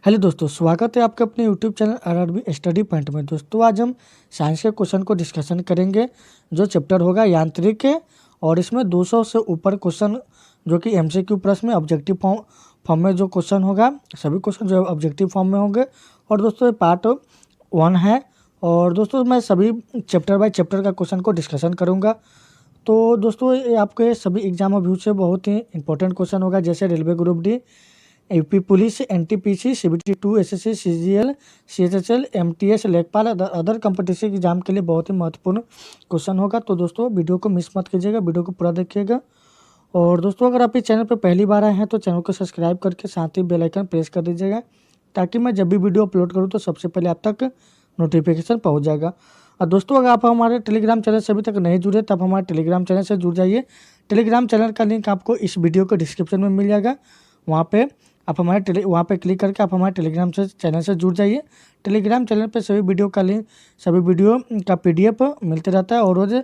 Hello दोस्तों, स्वागत है आपके अपने YouTube channel RRB study point में। दोस्तों आज हम साइंस के क्वेश्चन को डिस्कशन करेंगे जो चैप्टर होगा यांत्रिक के, और इसमें 200 से ऊपर क्वेश्चन जो कि एमसीक्यू प्रश्न में ऑब्जेक्टिव फॉर्म में जो क्वेश्चन होगा, सभी क्वेश्चन जो ऑब्जेक्टिव फॉर्म में होंगे। और दोस्तों ये पार्ट 1 है, और दोस्तों मैं सभी चैप्टर बाय चैप्टर का क्वेश्चन को डिस्कशन करूँगा। तो दोस्तों ये आपके सभी एग्जाम व्यू से बहुत ही इंपॉर्टेंट क्वेश्चन होगा, जैसे railway group D, UP police, NTPC, CBT 2, SSC, CGL, CHSL, MTS, लेखपाल, अदर कॉम्पिटिटिव एग्जाम के लिए बहुत ही महत्वपूर्ण क्वेश्चन होगा। तो दोस्तों वीडियो को मिस मत कीजिएगा, वीडियो को पूरा देखिएगा। और दोस्तों अगर आप इस चैनल पर पहली बार आए हैं तो चैनल को सब्सक्राइब करके साथ ही बेल आइकन प्रेस कर दीजिएगा, ताकि मैं जब भी वीडियो अपलोड करूँ तो सबसे पहले आप तक नोटिफिकेशन पहुँच जाएगा। और दोस्तों अगर आप हमारे टेलीग्राम चैनल से अभी तक नहीं जुड़े तब हमारे टेलीग्राम चैनल से जुड़ जाइए। टेलीग्राम चैनल का लिंक आपको इस वीडियो के डिस्क्रिप्शन में मिल जाएगा। वहाँ पे आप वहाँ पे क्लिक करके आप हमारे टेलीग्राम चैनल से जुड़ जाइए। टेलीग्राम चैनल पे सभी वीडियो का लिंक, सभी वीडियो का पीडीएफ मिलते रहता है, और रोज़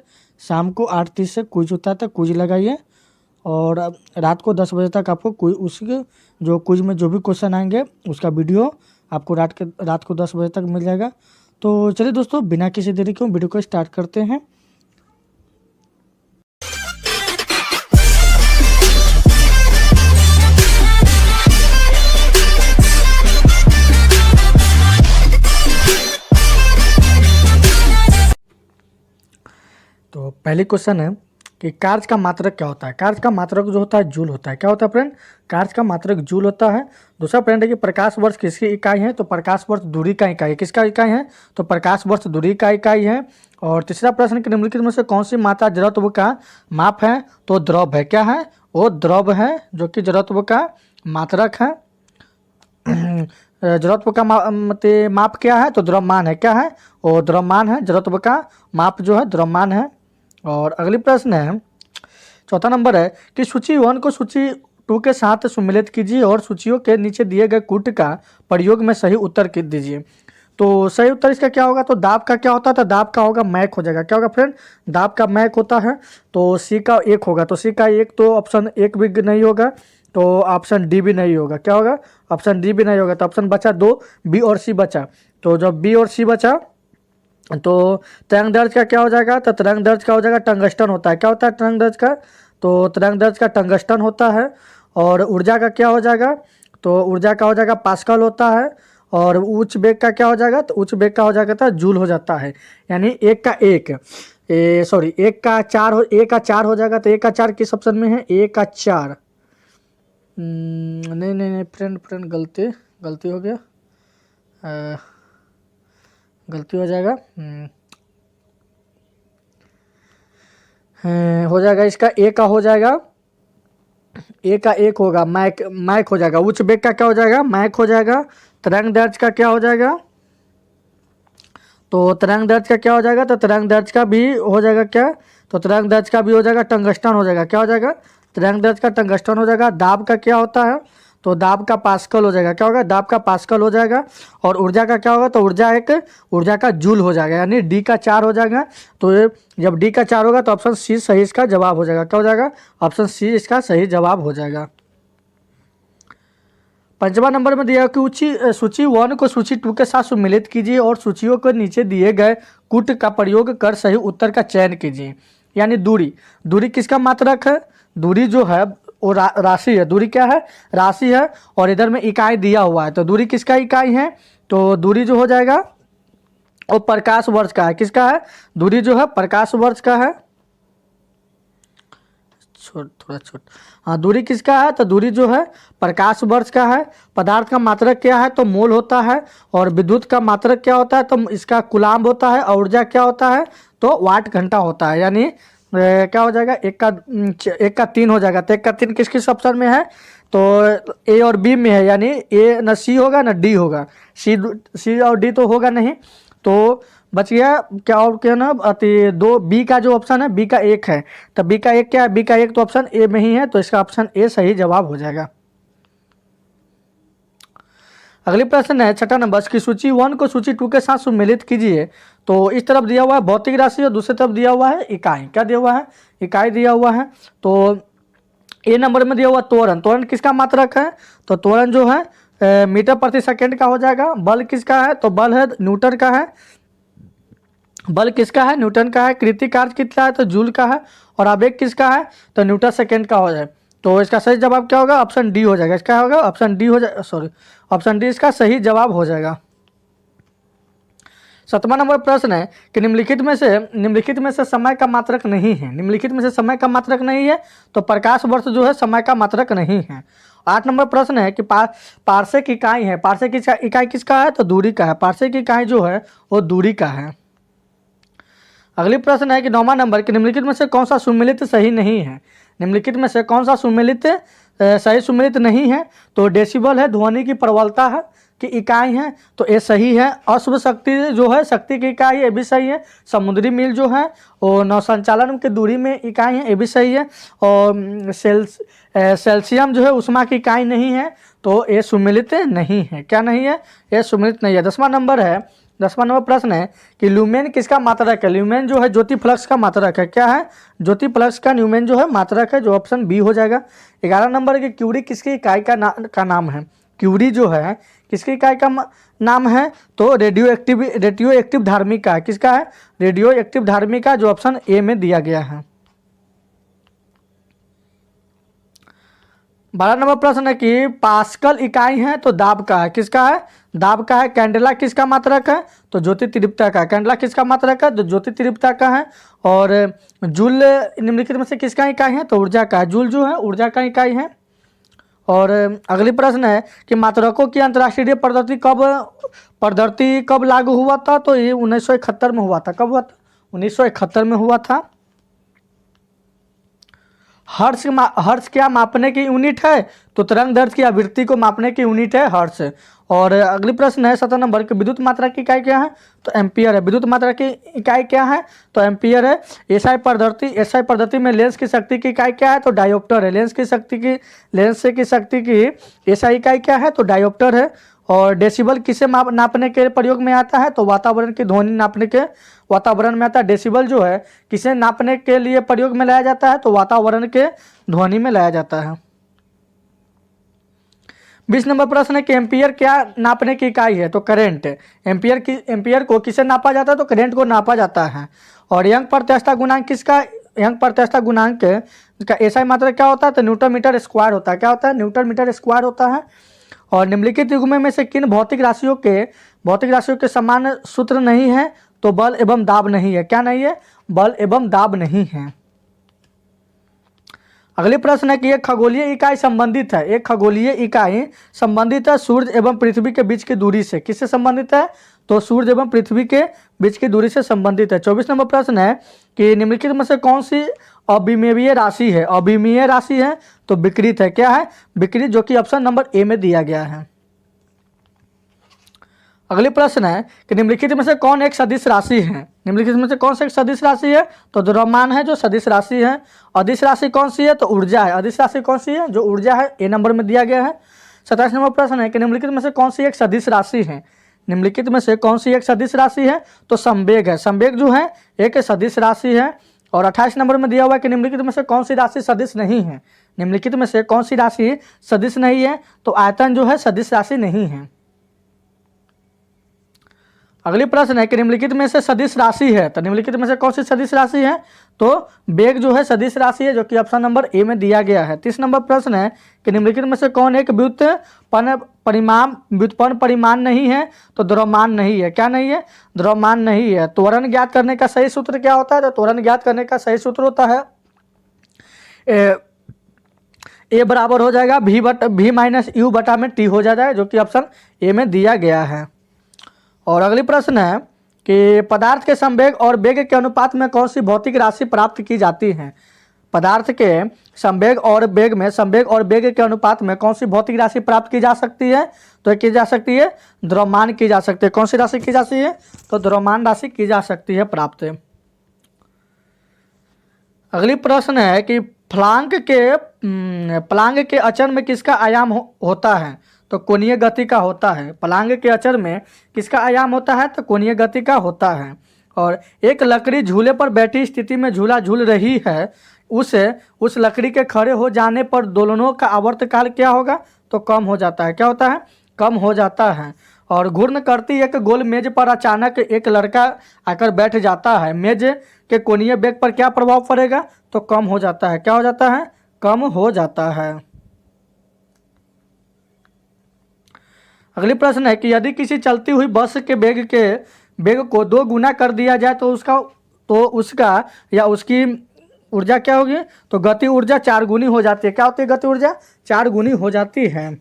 शाम को 8:30 से क्विज होता है, तो क्विज लगाइए। और रात को 10 बजे तक आपको उसके जो क्विज में जो भी क्वेश्चन आएंगे उसका वीडियो आपको रात को 10 बजे तक मिल जाएगा। तो चलिए दोस्तों बिना किसी देरी के वीडियो को स्टार्ट करते हैं। तो पहले क्वेश्चन है कि कार्य का मात्रक क्या होता है। कार्य का मात्रक जो होता है जूल होता है। क्या होता है फ्रेंड? कार्य का मात्रक जूल होता है। दूसरा फ्रेंड है कि प्रकाश वर्ष किसकी इकाई है, तो प्रकाश वर्ष दूरी का इकाई है। किसका इकाई है? तो प्रकाश वर्ष दूरी का इकाई है। और तीसरा प्रश्न कि निम्नलिखित में से कौन सी मात्रा जड़त्व का माप है, तो द्रव है। क्या है? वो द्रव है जो कि जड़त्व का मात्रक है। जड़त्व का माप क्या है, तो द्रव्यमान है। क्या है? वो द्रव्यमान है। जड़त्व का माप जो है द्रव्यमान है। और अगली प्रश्न है, चौथा नंबर है कि सूची 1 को सूची 2 के साथ सम्मिलित कीजिए और सूचियों के नीचे दिए गए कूट का प्रयोग में सही उत्तर दीजिए। तो सही उत्तर इसका क्या होगा, तो दाब का क्या होता है, तो दाब का होगा मैक हो जाएगा। क्या होगा फ्रेंड? दाब का मैक होता है। तो सी का 1 होगा, तो सी का 1 तो ऑप्शन 1 भी नहीं होगा, तो ऑप्शन डी भी नहीं होगा। क्या होगा? ऑप्शन डी भी नहीं होगा। तो ऑप्शन बचा 2, बी और सी बचा। तो जब बी और सी बचा तो तरंग दैर्ध्य का क्या हो जाएगा, तो तरंग दैर्ध्य का हो जाएगा टंगस्टन होता है। क्या होता है तरंग दैर्ध्य का? तो तरंग दैर्ध्य का टंगस्टन होता है। और ऊर्जा का क्या हो जाएगा, तो ऊर्जा का हो जाएगा पास्कल होता है। और उच्च वेग का क्या हो जाएगा, तो उच्च वेग का हो जाएगा था जूल हो जाता है। यानी 1 का 1 1 का 4 हो जाएगा। तो 1 का 4 किस ऑप्शन में है? 1 का 4 नहीं फ्रेंड गलती हो गया, गलती हो जाएगा। हो जाएगा इसका 1 का हो जाएगा, 1 का 1 होगा, मैक हो जाएगा। उच्च वेग का क्या हो जाएगा? मैक हो जाएगा। तरंग दैर्ध्य का क्या हो जाएगा, तो तरंग दैर्ध्य का क्या हो जाएगा, तो तरंग दैर्ध्य का भी हो जाएगा क्या, तो तरंग दैर्ध्य का भी हो जाएगा टंगस्टन हो जाएगा। क्या हो जाएगा? तरंग दैर्ध्य का टंगस्टन हो जाएगा। दाब का क्या होता है, तो दाब का पास्कल हो जाएगा। क्या होगा? दाब का पास्कल हो जाएगा। और ऊर्जा का क्या होगा, तो ऊर्जा का जूल हो जाएगा। यानी डी का 4 हो जाएगा। तो जब डी का 4 होगा तो ऑप्शन सी सही इसका जवाब हो जाएगा। क्या हो जाएगा? ऑप्शन सी इसका सही जवाब हो जाएगा। पंचवा नंबर में दिया कि सूची 1 को सूची 2 के साथ सम्मिलित कीजिए और सूचियों के नीचे दिए गए कूट का प्रयोग कर सही उत्तर का चयन कीजिए। यानी दूरी किसका मात्रक है? दूरी जो है वो राशि है। दूरी क्या है? राशि है। और इधर में इकाई दिया हुआ है, तो दूरी किसका इकाई है, तो दूरी जो हो जाएगा वो प्रकाश वर्ष का है। किसका है? दूरी जो है प्रकाश वर्ष का है। थोड़ा छोट हाँ, दूरी किसका है, तो दूरी जो है प्रकाश वर्ष का है। पदार्थ का मात्रक क्या है, तो मोल होता है। और विद्युत का मात्रक क्या होता है, तो इसका कुलाम्ब होता है। और ऊर्जा क्या होता है, तो वाट घंटा होता है। यानी क्या हो जाएगा, 1 का 3 हो जाएगा। तो 1 का 3 किस ऑप्शन में है, तो ए और बी में है। यानी ए न सी होगा न डी होगा। सी और डी तो होगा नहीं, तो बच गया क्या, और क्या ना अति 2 बी का जो ऑप्शन है, बी का 1 है। तो बी का 1 क्या है, बी का 1 तो ऑप्शन ए में ही है। तो इसका ऑप्शन ए सही जवाब हो जाएगा। अगली प्रश्न है छठा नंबर की सूची 1 को सूची 2 के साथ सम्मिलित कीजिए। तो इस तरफ दिया हुआ है भौतिक राशि और दूसरी तरफ दिया हुआ है इकाई। क्या दिया हुआ है? इकाई दिया हुआ है। तो ए नंबर में दिया हुआ त्वरण। त्वरण किसका मात्रक है, तो त्वरण जो है मीटर प्रति सेकेंड का हो जाएगा। बल किसका है, तो बल है न्यूटन का है। बल किसका है, न्यूटन का है। कृतिक कार्य कितना है, तो जूल का है। और आवेग किसका है, तो न्यूटन सेकेंड का हो जाए। तो इसका सही जवाब क्या होगा, ऑप्शन डी हो जाएगा। इसका होगा ऑप्शन डी हो जाएगा, सॉरी ऑप्शन डी इसका सही जवाब हो जाएगा। 7वां नंबर प्रश्न है कि निम्नलिखित में से समय का मात्रक नहीं है। निम्नलिखित में से समय का मात्रक नहीं है, तो प्रकाश वर्ष जो है समय का मात्रक नहीं है। 8 नंबर प्रश्न है कि पार्सेक इकाई है। पार्सेक की इकाई किसका है, तो दूरी का है। पार्सेक की इकाई जो है वो दूरी का है। अगली प्रश्न है कि 9वां नंबर कि निम्नलिखित में से कौन सा सुमेलित सही नहीं है। निम्नलिखित में से कौन सा सुमेलित सही सुमेलित नहीं है, तो डेसिबल है, ध्वनि की प्रबलता है की इकाई है, तो ये सही है। अश्व शक्ति जो है शक्ति की इकाई है, ये भी सही है। समुद्री मील जो है वो नौ संचालन की दूरी में इकाई है, ये भी सही है। और सेल्सियम जो है उष्मा की इकाई नहीं है, तो ये सुमेलित नहीं है। क्या नहीं है, ये सुमेलित नहीं है। 10वां नंबर प्रश्न है कि ल्यूमेन किसका मात्रक है। ल्यूमेन जो है ज्योति फ्लक्स का मात्रक है। क्या है, ज्योति फ्लक्स का ल्यूमेन जो है मात्रक है, जो ऑप्शन बी हो जाएगा। 11 नंबर की क्यूरी किसकी इकाई का नाम है। क्यूरी जो है किसकी इकाई का नाम है, तो रेडियो एक्टिव धार्मिका है। किसका है, रेडियो एक्टिव धार्मिका, जो ऑप्शन ए में दिया गया है। 12 नंबर प्रश्न है कि पास्कल इकाई है, तो दाब का है। किसका है, दाब का है। कैंडेला किसका मात्रक है, तो ज्योति तीव्रता का। कैंडेला किसका मात्रक है, तो ज्योति तीव्रता का है। और जूल निम्नलिखित में से किसका इकाई है, तो ऊर्जा का है। जूल जो है ऊर्जा का इकाई है। और अगली प्रश्न है कि मात्रकों की अंतर्राष्ट्रीय पद्धति कब लागू हुआ था, तो ये 1971 में हुआ था। कब हुआ था, 1971 में हुआ था। हर्ट्ज क्या मापने की यूनिट है, तो तरंग दैर्ध्य की आवृत्ति को मापने की यूनिट है हर्ट्ज। और अगली प्रश्न है 17 नंबर की विद्युत मात्रा की इकाई क्या है, तो एम्पियर है। विद्युत मात्रा की इकाई क्या है, तो एम्पियर है। एसआई पद्धति में लेंस की शक्ति की इकाई क्या है, तो डायोप्टर है। लेंस की शक्ति की एसआई इकाई क्या है, तो डायोप्टर है। और डेसिबल किसे नापने के प्रयोग में आता है, तो वातावरण की ध्वनि नापने के वातावरण में आता है। डेसिबल जो है किसे नापने के लिए प्रयोग में लाया जाता है, तो वातावरण के ध्वनि में लाया जाता है। 20 नंबर प्रश्न है कि एम्पियर क्या नापने की इकाई है, तो करंट। एम्पियर को किसे नापा जाता है, तो करंट को नापा जाता है। और यंग प्रत्यास्थता गुणांक किसका, यंग प्रत्यास्थता गुणांक का एसआई मात्रा क्या होता है, तो न्यूटन मीटर स्क्वायर होता है। क्या होता है, न्यूटन मीटर स्क्वायर होता है। और निम्नलिखित युग्म में से किन भौतिक राशियों के समान सूत्र नहीं है, तो बल एवं दाब नहीं है। क्या नहीं है, बल एवं दाब नहीं है। अगले प्रश्न है कि एक खगोलीय इकाई संबंधित है। एक खगोलीय इकाई संबंधित है सूर्य एवं पृथ्वी के बीच की दूरी से। किससे संबंधित है, तो सूर्य एवं पृथ्वी के बीच की दूरी से संबंधित है। 24 नंबर प्रश्न है कि निम्नलिखित में से कौन सी अविमेय राशि है। अविमेय राशि है, तो विकृत है। क्या है, विकृत, जो कि ऑप्शन नंबर ए में दिया गया है। अगली प्रश्न है कि निम्नलिखित में से कौन एक सदिश राशि है। निम्नलिखित में से कौन सा एक सदिश राशि है, तो द्रव्यमान है जो सदिश राशि है। अदिश राशि कौन सी है, तो ऊर्जा है। अदिश राशि कौन सी है, जो ऊर्जा है, ए नंबर में दिया गया है। 27 नंबर प्रश्न है कि निम्नलिखित में से कौन सी एक सदिश राशि है। निम्नलिखित में से कौन सी एक सदिश राशि है, तो संवेग है। संवेग जो है एक सदिश राशि है। और 28 नंबर में दिया हुआ है कि निम्नलिखित में से कौन सी राशि सदिश नहीं है। निम्नलिखित में से कौन सी राशि सदिश नहीं है, तो आयतन जो है सदिश राशि नहीं है। अगली प्रश्न है कि निम्नलिखित में से सदिश राशि है, तो निम्नलिखित में से कौन सी सदिश राशि है, तो वेग जो है सदिश राशि है, जो कि ऑप्शन नंबर ए में दिया गया है। 30 नंबर प्रश्न है कि निम्नलिखित में से कौन एक व्युत्पन्न परिमाण नहीं है, तो द्रव्यमान नहीं है। क्या नहीं है, द्रव्यमान नहीं है। त्वरण ज्ञात करने का सही सूत्र क्या होता है, तो त्वरण ज्ञात करने का सही सूत्र होता है ए बराबर हो जाएगा v माइनस यू बटा में टी हो जाता है, जो कि ऑप्शन ए में दिया गया है। और अगली प्रश्न है कि पदार्थ के संवेग और वेग के अनुपात में कौन सी भौतिक राशि प्राप्त की जाती है। पदार्थ के संवेग और वेग के अनुपात में कौन सी भौतिक राशि प्राप्त की जा सकती है, तो की जा सकती है द्रव्यमान की जा सकती है। कौन सी राशि की जाती है, तो द्रव्यमान राशि की जा सकती है प्राप्त। अगली प्रश्न है कि प्लांक के अचर में किसका आयाम होता है, तो कोणीय गति का होता है। प्लांक के अचर में किसका आयाम होता है, तो कोणीय गति का होता है। और एक लकड़ी झूले पर बैठी स्थिति में झूला झूल रही है, उस लकड़ी के खड़े हो जाने पर दोलनों का आवर्तकाल क्या होगा, तो कम हो जाता है। क्या होता है, कम हो जाता है। और घूर्ण करती एक गोल मेज पर अचानक एक लड़का आकर बैठ जाता है, मेज के कोणीय वेग पर क्या प्रभाव पड़ेगा? तो कम हो जाता है। क्या हो जाता है? कम हो जाता है। अगली प्रश्न है कि यदि किसी चलती हुई बस के वेग को 2 गुना कर दिया जाए तो उसका या उसकी ऊर्जा क्या होगी? तो गति ऊर्जा 4 गुनी हो जाती है। क्या होती है? गति ऊर्जा 4 गुनी हो जाती है।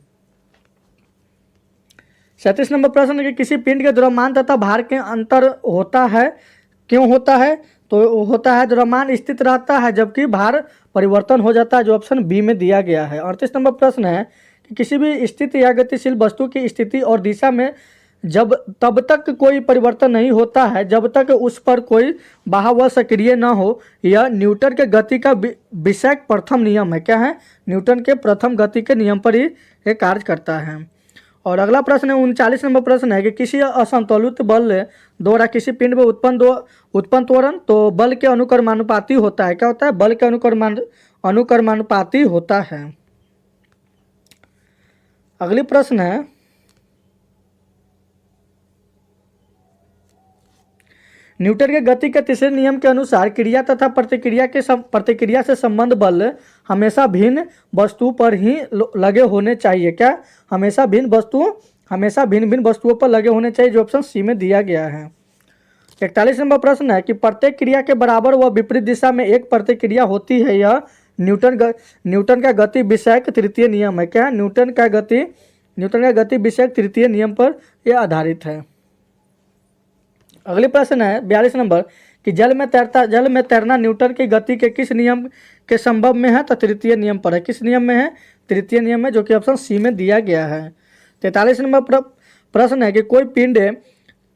37 नंबर प्रश्न है कि किसी पिंड के द्रव्यमान तथा भार के अंतर होता है, क्यों होता है? तो होता है द्रव्यमान स्थित रहता है जबकि भार परिवर्तन हो जाता है, जो ऑप्शन बी में दिया गया है। 38 नंबर प्रश्न है कि किसी भी स्थित या गतिशील वस्तु की स्थिति और दिशा में तब तक कोई परिवर्तन नहीं होता है जब तक उस पर कोई बाह्य सक्रिय न हो। यह न्यूटन के गति का विषयक प्रथम नियम है। क्या है? न्यूटन के प्रथम गति के नियम पर ही ये कार्य करता है। और अगला प्रश्न है 39 नंबर प्रश्न है कि किसी असंतुलित बल द्वारा किसी पिंड में उत्पन्न त्वरण तो बल के अनुक्रमानुपाती होता है। क्या होता है? बल के अनुक्रमानुपाती होता है। अगली प्रश्न है न्यूटन के गति के तीसरे नियम के अनुसार क्रिया तथा प्रतिक्रिया से संबंध बल हमेशा भिन्न वस्तु पर ही लगे होने चाहिए। क्या? हमेशा भिन्न वस्तुओं पर लगे होने चाहिए, जो ऑप्शन सी में दिया गया है। 41 नंबर प्रश्न है कि प्रत्येक क्रिया के बराबर व विपरीत दिशा में एक प्रतिक्रिया होती है। यह न्यूटन का गति विषयक तृतीय नियम है। क्या? न्यूटन का गति विषयक तृतीय नियम पर यह आधारित है। अगली प्रश्न है 42 नंबर कि जल में तैरना न्यूटन की गति के किस नियम के संबंध में है? तो तृतीय नियम पर है। किस नियम में है? तृतीय नियम में, जो कि ऑप्शन सी में दिया गया है। 43 नंबर प्रश्न है कि कोई पिंड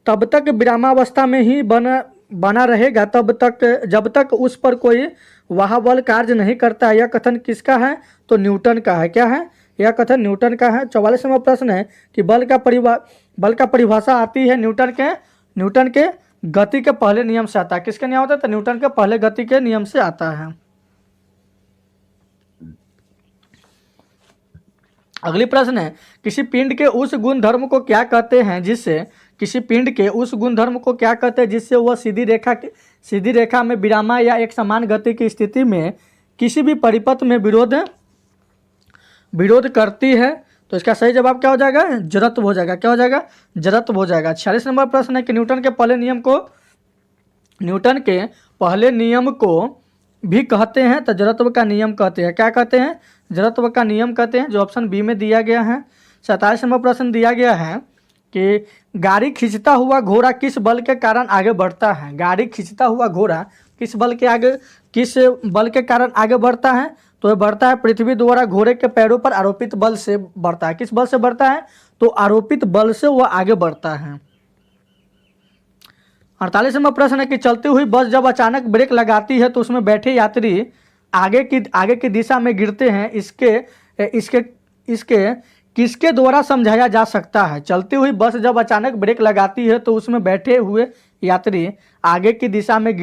तब तक विरामावस्था में ही बना रहेगा जब तक उस पर कोई वाह बल कार्य नहीं करता है। यह कथन किसका है? तो न्यूटन का है। क्या है? यह कथन न्यूटन का है। 44 नंबर प्रश्न है कि बल का परिभाषा आती है न्यूटन के गति के पहले नियम से आता है। किसके नियम होता है? तो न्यूटन के पहले गति के नियम से आता है। अगली प्रश्न है किसी पिंड के उस गुणधर्म को क्या कहते हैं जिससे वह सीधी रेखा में विरामा या एक समान गति की स्थिति में किसी भी परिपथ में विरोध करती है? तो इसका सही जवाब क्या हो जाएगा? जड़त्व हो जाएगा। क्या हो जाएगा? जड़त्व हो जाएगा। 46 नंबर प्रश्न है कि न्यूटन के पहले नियम को भी कहते हैं तो जड़त्व का नियम कहते हैं। क्या कहते हैं? जड़त्व का नियम कहते हैं, जो ऑप्शन बी में दिया गया है। 27 नंबर प्रश्न दिया गया है कि गाड़ी खींचता हुआ घोड़ा किस बल के कारण आगे बढ़ता है? गाड़ी खींचता हुआ घोड़ा किस बल के कारण आगे बढ़ता है? तो यह बढ़ता है पृथ्वी द्वारा घोड़े के पैरों पर आरोपित बल से बढ़ता है। किस बल से बढ़ता है? तो आरोपित बल से वह आगे बढ़ता है। 48 नंबर प्रश्न है कि चलती हुई बस जब अचानक ब्रेक लगाती है तो उसमें बैठे यात्री आगे की दिशा में गिरते हैं। इसके किसके द्वारा समझाया जा सकता है? चलती हुई बस जब अचानक ब्रेक लगाती है तो उसमें बैठे हुए यात्री आगे की दिशा में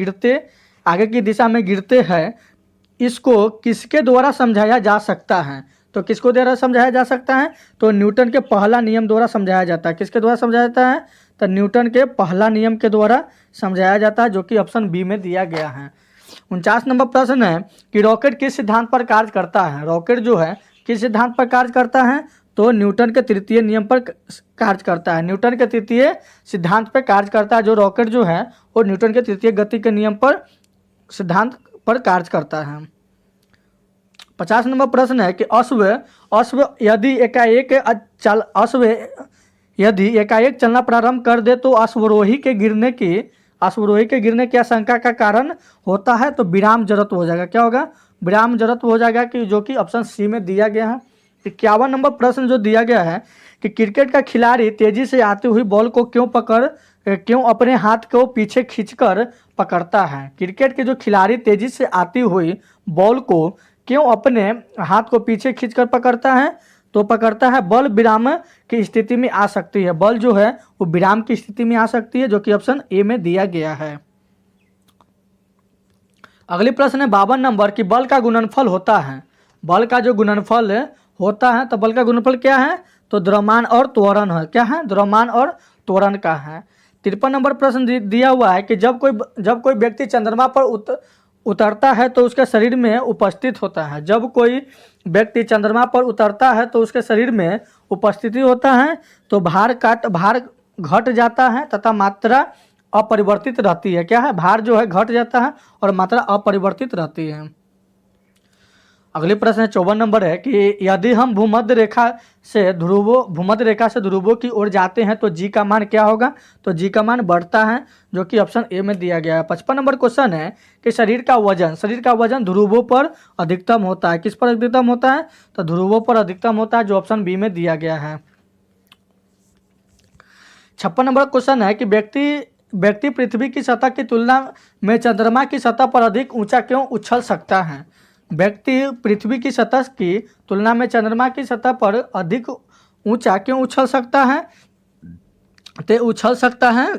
गिरते हैं। इसको किसके द्वारा समझाया जा सकता है? तो किसको द्वारा समझाया जा सकता है? तो न्यूटन के पहला नियम द्वारा समझाया जाता है। किसके द्वारा समझाया जाता है? तो न्यूटन के पहला नियम के द्वारा समझाया जाता है, जो कि ऑप्शन बी में दिया गया है। 49 नंबर प्रश्न है कि रॉकेट किस सिद्धांत पर कार्य करता है? रॉकेट जो है किस सिद्धांत पर कार्य करता है? तो न्यूटन के तृतीय नियम पर कार्य करता है। न्यूटन के तृतीय सिद्धांत पर कार्य करता है। जो रॉकेट जो है वो न्यूटन के तृतीय गति के नियम पर सिद्धांत पर कार्य करता है। 50 नंबर प्रश्न है कि अश्व यदि एकाएक चलना प्रारंभ कर दे तो अश्वरोही के गिरने की आशंका का कारण होता है। तो विराम जड़त्व हो जाएगा। क्या होगा? विराम जड़त्व हो जाएगा, कि जो कि ऑप्शन सी में दिया गया है। 51 नंबर प्रश्न जो दिया गया है कि क्रिकेट का खिलाड़ी तेजी से आती हुई बॉल को क्यों अपने हाथ को पीछे खींचकर पकड़ता है? क्रिकेट के जो खिलाड़ी तेजी से आती हुई बॉल को क्यों अपने हाथ को पीछे खींचकर पकड़ता है? तो पकड़ता है बल विराम की स्थिति में आ सकती है। बल जो है वो विराम की स्थिति में आ सकती है, जो कि ऑप्शन ए में दिया गया है। अगली प्रश्न है 52 नंबर कि बल का गुणनफल होता है। बल का जो गुणनफल होता है, तो बल का गुणनफल क्या है? तो द्रव्यमान और त्वरण है। क्या है? द्रव्यमान और त्वरण का है। 53 नंबर प्रश्न दिया हुआ है कि जब कोई व्यक्ति चंद्रमा पर उतरता है तो उसके शरीर में उपस्थित होता है। जब कोई व्यक्ति चंद्रमा पर उतरता है तो उसके शरीर में उपस्थिति होता है, तो भार घट जाता है तथा मात्रा अपरिवर्तित रहती है। क्या है? भार जो है घट जाता है और मात्रा अपरिवर्तित रहती है। अगले प्रश्न 54 नंबर है कि यदि हम भूमध्य रेखा से ध्रुवों की ओर जाते हैं तो जी का मान क्या होगा? तो जी का मान बढ़ता है, जो कि ऑप्शन ए में दिया गया है। 55 नंबर क्वेश्चन है कि शरीर का वजन ध्रुवों पर अधिकतम होता है। किस पर अधिकतम होता है? तो ध्रुवों पर अधिकतम होता है, जो ऑप्शन बी में दिया गया है। 56 नंबर क्वेश्चन है कि व्यक्ति पृथ्वी की सतह की तुलना में चंद्रमा की सतह पर अधिक ऊंचा क्यों उछल सकता है? व्यक्ति पृथ्वी की सतह की तुलना में चंद्रमा की सतह पर अधिक ऊंचा क्यों उछल सकता है? तो उछल सकता है,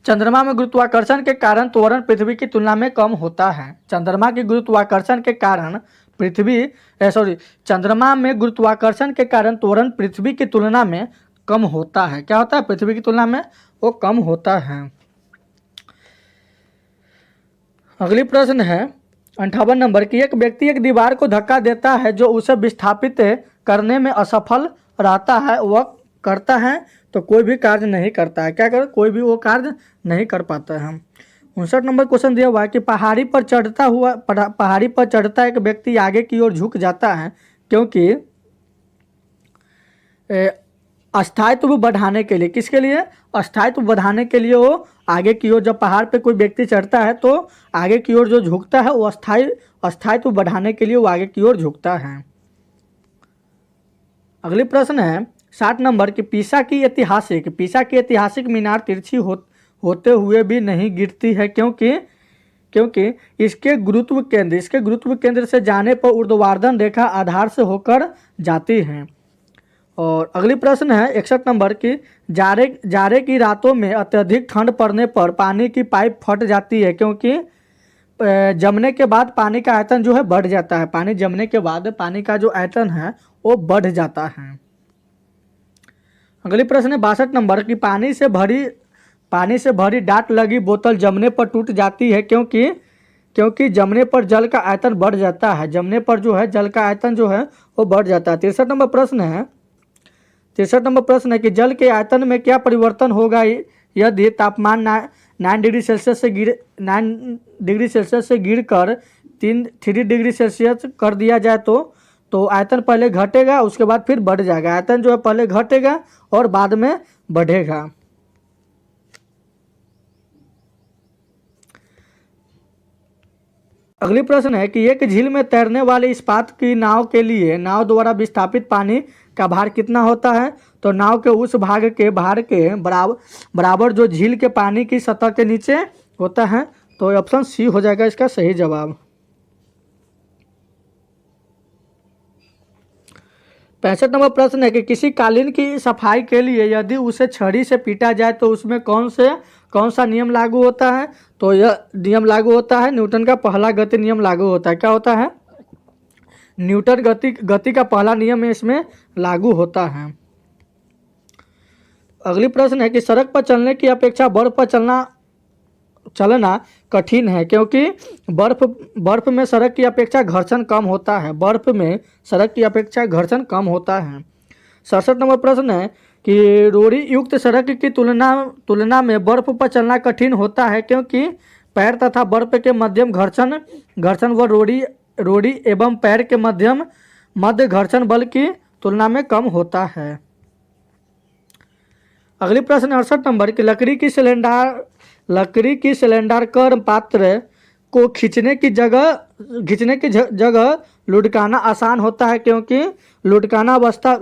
चंद्रमा में गुरुत्वाकर्षण के कारण त्वरण पृथ्वी की तुलना में कम होता है। चंद्रमा में गुरुत्वाकर्षण के कारण त्वरण पृथ्वी की तुलना में कम होता है। क्या होता है? पृथ्वी की तुलना में वो कम होता है। अगली प्रश्न है 58 नंबर की एक व्यक्ति एक दीवार को धक्का देता है जो उसे विस्थापित करने में असफल रहता है, वह करता है तो कोई भी कार्य नहीं करता है। क्या कर? कोई भी वो कार्य नहीं कर पाता है। 59 नंबर क्वेश्चन दिया हुआ है कि पहाड़ी पर चढ़ता एक व्यक्ति आगे की ओर झुक जाता है क्योंकि अस्थायित्व बढ़ाने के लिए। किसके लिए? अस्थायित्व बढ़ाने के लिए वो आगे की ओर, जब पहाड़ पे कोई व्यक्ति चढ़ता है तो आगे की ओर जो झुकता है वो अस्थायित्व बढ़ाने के लिए वो आगे की ओर झुकता है। अगली प्रश्न है 60 नंबर की पिसा की ऐतिहासिक मीनार तिरछी होते हुए भी नहीं गिरती है क्योंकि इसके गुरुत्व केंद्र से जाने पर ऊर्ध्वाधर रेखा आधार से होकर जाती है। और अगली प्रश्न है 61 नंबर की जाड़े की रातों में अत्यधिक ठंड पड़ने पर पानी की पाइप फट जाती है क्योंकि जमने के बाद पानी का आयतन जो है बढ़ जाता है। पानी जमने के बाद पानी का जो आयतन है वो बढ़ जाता है। अगली प्रश्न है 62 नंबर की पानी से भरी डाट लगी बोतल जमने पर टूट जाती है क्योंकि जमने पर जल का आयतन बढ़ जाता है। जमने पर जो है जल का आयतन जो है वो बढ़ जाता है। 63 नंबर प्रश्न है कि जल के आयतन में क्या परिवर्तन होगा यदि तापमान 9 डिग्री सेल्सियस से गिरकर 3 डिग्री सेल्सियस कर दिया जाए तो आयतन पहले घटेगा, उसके बाद फिर बढ़ जाएगा। आयतन जो है पहले घटेगा और बाद में बढ़ेगा। अगली प्रश्न है कि एक झील में तैरने वाले इस्पात की नाव के लिए नाव द्वारा विस्थापित पानी का भार कितना होता है? तो नाव के उस भाग के भार के बराबर जो झील के पानी की सतह के नीचे होता है। तो ऑप्शन सी हो जाएगा इसका सही जवाब। 65 नंबर प्रश्न है कि किसी कालीन की सफाई के लिए यदि उसे छड़ी से पीटा जाए तो उसमें कौन सा नियम लागू होता है? तो यह नियम लागू होता है न्यूटन का पहला गति नियम लागू होता है। क्या होता है? न्यूटन गति का पहला नियम इसमें लागू होता है। अगली प्रश्न है कि सड़क पर चलने की अपेक्षा बर्फ पर चलना कठिन है क्योंकि बर्फ में सड़क की अपेक्षा घर्षण कम होता है। 67 नंबर प्रश्न है कि रोड़ी युक्त सड़क की तुलना में बर्फ पर चलना कठिन होता है क्योंकि पैर तथा बर्फ के मध्यम घर्षण व रोड़ी एवं पैर के मध्य घर्षण बल की तुलना में कम होता है। अगली प्रश्न 68 नंबर की लकड़ी की सिलेंडर पात्र को खींचने की जगह लुढ़काना आसान होता है क्योंकि लुढ़कना अवस्था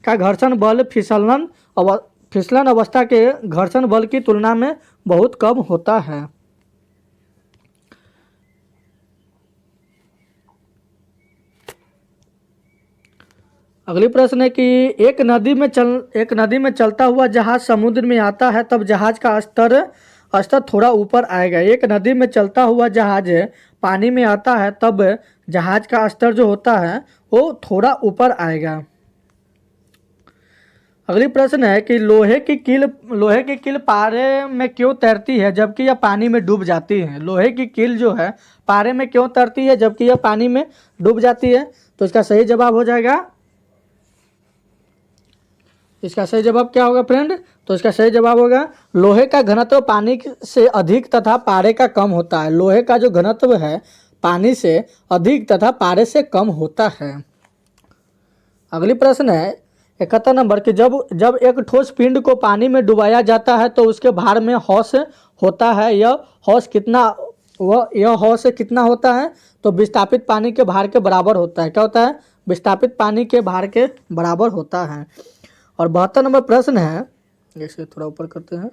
का घर्षण बल फिसलन अवस्था के घर्षण बल की तुलना में बहुत कम होता है। अगली प्रश्न है कि एक नदी में चलता हुआ जहाज समुद्र में आता है तब जहाज का स्तर थोड़ा ऊपर आएगा। एक नदी में चलता हुआ जहाज पानी में आता है तब जहाज का स्तर जो होता है वो थोड़ा ऊपर आएगा। अगली प्रश्न है कि लोहे की कील पारे में क्यों तैरती है जबकि यह पानी में डूब जाती है। लोहे की कील जो है पारे में क्यों तैरती है जबकि यह पानी में डूब जाती है। तो इसका सही जवाब हो जाएगा, इसका सही जवाब क्या होगा फ्रेंड? तो इसका सही जवाब होगा लोहे का घनत्व पानी से अधिक तथा पारे का कम होता है। लोहे का जो घनत्व है पानी से अधिक तथा पारे से कम होता है। अगली प्रश्न है 71 नंबर कि जब एक ठोस पिंड को पानी में डुबाया जाता है तो उसके भार में हौस होता है। यह हौस कितना होता है? तो विस्थापित पानी के भार के बराबर होता है। क्या होता है? विस्थापित पानी के भार के बराबर होता है। और 72 नंबर प्रश्न है, इसे थोड़ा ऊपर करते हैं।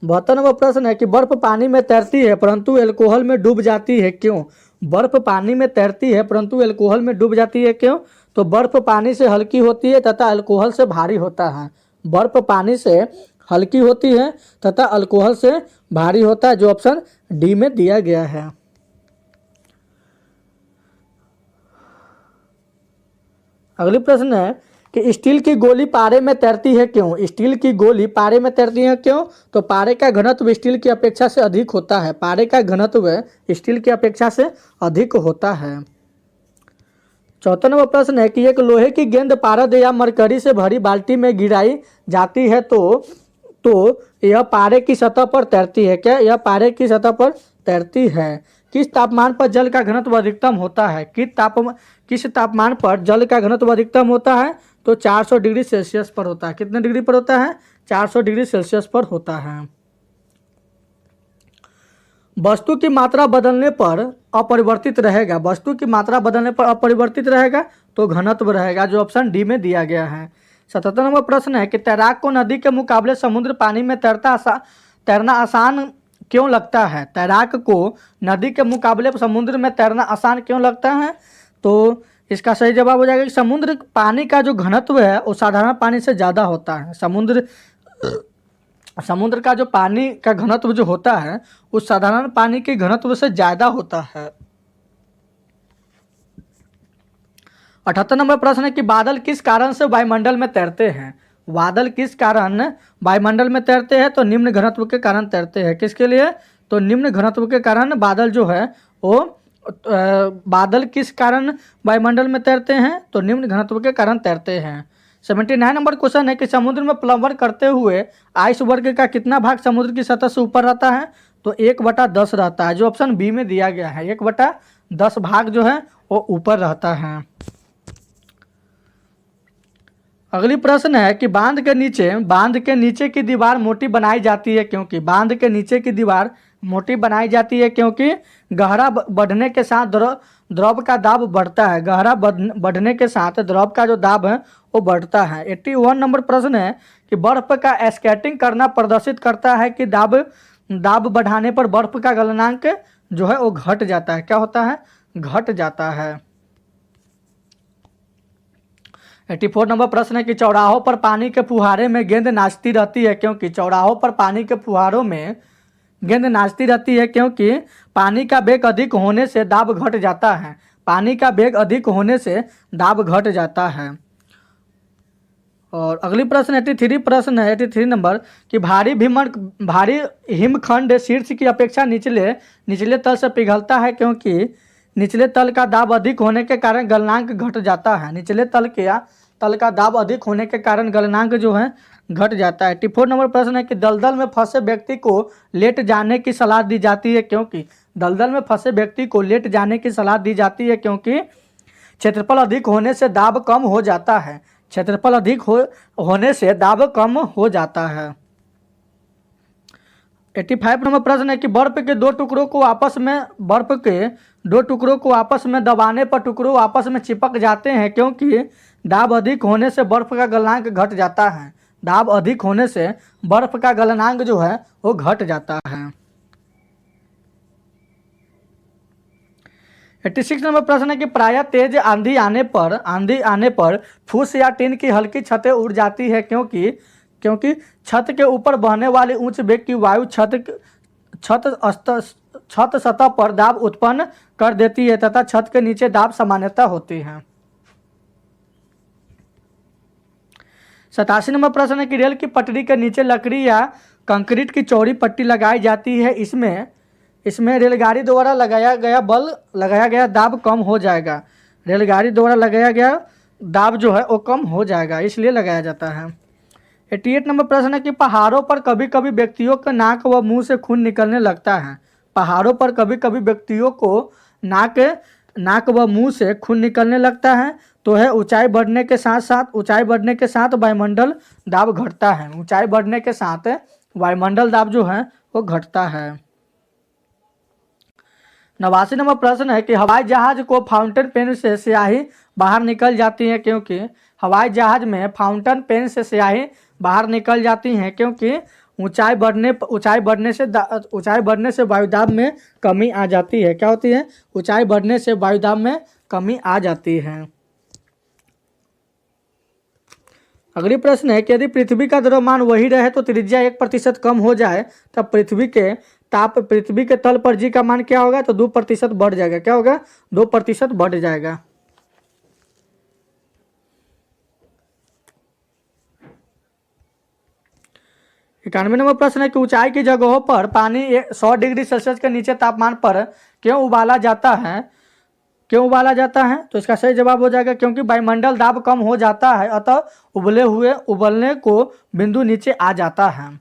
72 नंबर प्रश्न है कि बर्फ पानी में तैरती है परंतु अल्कोहल में डूब जाती है क्यों? बर्फ पानी में तैरती है परंतु अल्कोहल में डूब जाती है क्यों? तो बर्फ पानी से हल्की होती है तथा अल्कोहल से भारी होता है। बर्फ पानी से हल्की होती है तथा अल्कोहल से भारी होता है, जो ऑप्शन डी में दिया गया है। अगली प्रश्न है कि स्टील की गोली पारे में तैरती है क्यों? स्टील की गोली पारे में तैरती है क्यों? तो पारे का घनत्व स्टील की अपेक्षा से अधिक होता है। पारे का घनत्व स्टील की अपेक्षा से अधिक होता है। 74 नंबर प्रश्न है कि एक लोहे की गेंद पारद या मरकरी से भरी बाल्टी में गिराई जाती है तो यह पारे की सतह पर तैरती है। क्या यह पारे की सतह पर तैरती है? किस तापमान पर जल का घनत्व अधिकतम होता है? किस तापमान पर जल का घनत्व अधिकतम होता है? तो 400 डिग्री सेल्सियस पर होता है। कितने डिग्री पर होता है? 400 डिग्री सेल्सियस पर होता है। वस्तु की मात्रा बदलने पर अपरिवर्तित रहेगा। वस्तु की मात्रा बदलने पर अपरिवर्तित रहेगा तो घनत्व रहेगा, जो ऑप्शन डी में दिया गया है। 77 नंबर प्रश्न है कि तैराक को नदी के मुकाबले समुद्र पानी में तैरना आसान क्यों लगता है? तैराक को नदी के मुकाबले समुद्र में तैरना आसान क्यों लगता है? तो इसका सही जवाब हो जाएगा कि समुद्र पानी का जो घनत्व है वो साधारण पानी से ज़्यादा होता है। समुद्र का जो पानी का घनत्व जो होता है वो साधारण पानी के घनत्व से ज़्यादा होता है। 78 नंबर प्रश्न है कि बादल किस कारण से वायुमंडल में तैरते हैं? बादल किस कारण वायुमंडल में तैरते हैं? तो निम्न घनत्व के कारण तैरते हैं। किसके लिए? तो निम्न घनत्व के कारण बादल जो है वो बादल किस कारण वायुमंडल में तैरते हैं? तो निम्न घनत्व के कारण तैरते हैं। 79 नंबर क्वेश्चन है कि समुद्र में प्लवन करते हुए आइस वर्ग का कितना भाग समुद्र की सतह से ऊपर रहता है? तो 1/10 रहता है, जो ऑप्शन बी में दिया गया है। 1/10 भाग जो है वो ऊपर रहता है। अगली प्रश्न है कि बांध के नीचे की दीवार मोटी बनाई जाती है क्योंकि? बांध के नीचे की दीवार मोटी बनाई जाती है क्योंकि गहरा बढ़ने के साथ द्रव का दाब बढ़ता है। गहरा बढ़ने के साथ द्रव का जो दाब है वो बढ़ता है। 81 नंबर प्रश्न है कि बर्फ का स्केटिंग करना प्रदर्शित करता है कि दाब बढ़ाने पर बर्फ का गलनांक जो है वो घट जाता है। क्या होता है? घट जाता है। 84 नंबर प्रश्न है कि चौराहों पर पानी के फुहारे में गेंद नाचती रहती है क्योंकि? चौराहों पर पानी के फुहारों में गेंद नाचती रहती है क्योंकि पानी का वेग अधिक होने से दाब घट जाता है। पानी का वेग अधिक होने से दाब घट जाता है। और अगली प्रश्न 83 नंबर कि भारी हिमखंड शीर्ष की अपेक्षा निचले तल से पिघलता है क्योंकि? निचले तल का दाब अधिक होने के कारण गलनांक घट जाता है। निचले तल का दाब अधिक होने के कारण गलनांक जो है घट जाता है। 84 नंबर प्रश्न है कि दलदल में फंसे व्यक्ति को लेट जाने की सलाह दी जाती है क्योंकि? दलदल में फंसे व्यक्ति को लेट जाने की सलाह दी जाती है क्योंकि क्षेत्रफल अधिक होने से दाब कम हो जाता है। क्षेत्रफल अधिक होने से दाब कम हो जाता है। 85 नंबर प्रश्न है कि बर्फ के दो टुकड़ों को आपस में दबाने पर टुकड़ों आपस में चिपक जाते हैं क्योंकि दाब अधिक होने से बर्फ का गलनांक घट जाता है। दाब अधिक होने से बर्फ का गलनांक जो है वो घट जाता है। 86 नंबर प्रश्न है कि प्रायः तेज आंधी आने पर फूस या टीन की हल्की छतें उड़ जाती है क्योंकि छत के ऊपर बहने वाली उच्च वेग की वायु छत सतह पर दाब उत्पन्न कर देती है तथा छत के नीचे दाब सामान्यता होती है। 87 नंबर प्रश्न है कि रेल की पटरी के नीचे लकड़ी या कंक्रीट की चौड़ी पट्टी लगाई जाती है, इसमें रेलगाड़ी द्वारा लगाया गया दाब कम हो जाएगा। रेलगाड़ी द्वारा लगाया गया दाब जो है वो कम हो जाएगा, इसलिए लगाया जाता है। 88 नंबर प्रश्न है कि पहाड़ों पर कभी कभी व्यक्तियों के नाक व मुंह से खून निकलने लगता है। पहाड़ों पर कभी कभी व्यक्तियों को नाक व मुंह से खून निकलने लगता है, तो है ऊंचाई बढ़ने के साथ वायुमंडल दाब घटता है। ऊंचाई बढ़ने के साथ वायुमंडल दाब जो है वो घटता है। 89 नंबर प्रश्न है कि हवाई जहाज को फाउंटेन पेन से स्याही बाहर निकल जाती है, क्योंकि हवाई जहाज में फाउंटेन पेन से स्याही बाहर निकल जाती है क्योंकि ऊंचाई बढ़ने से वायुदाब में कमी आ जाती है। क्या होती है? ऊंचाई बढ़ने से वायुदाब में कमी आ जाती है। अगली प्रश्न है कि यदि पृथ्वी का द्रव्यमान वही रहे तो त्रिज्या 1% कम हो जाए, तब पृथ्वी के तल पर जी का मान क्या होगा? तो 2% बढ़ जाएगा। क्या होगा? 2% बढ़ जाएगा। 91 नंबर प्रश्न है कि ऊंचाई की जगहों पर पानी 100 डिग्री सेल्सियस के नीचे तापमान पर क्यों उबाला जाता है? तो इसका सही जवाब हो जाएगा क्योंकि वायुमंडल दाब कम हो जाता है, अतः उबलने को बिंदु नीचे आ जाता है।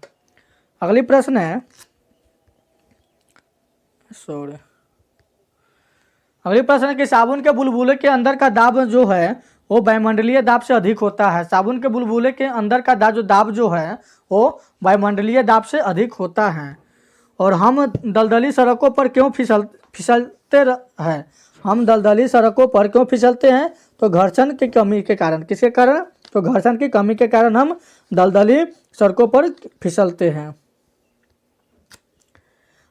अगली प्रश्न है कि साबुन के बुलबुले के अंदर का दाब जो है वो वायुमंडलीय दाब से अधिक होता है। साबुन के बुलबुले के अंदर का दाब जो है वो वायुमंडलीय दाब से अधिक होता है। और हम दलदली सड़कों पर क्यों फिसलते हैं? हम दलदली सड़कों पर क्यों फिसलते हैं? तो घर्षण की कमी के कारण। किसके कारण? तो घर्षण की कमी के कारण हम दलदली सड़कों पर फिसलते हैं।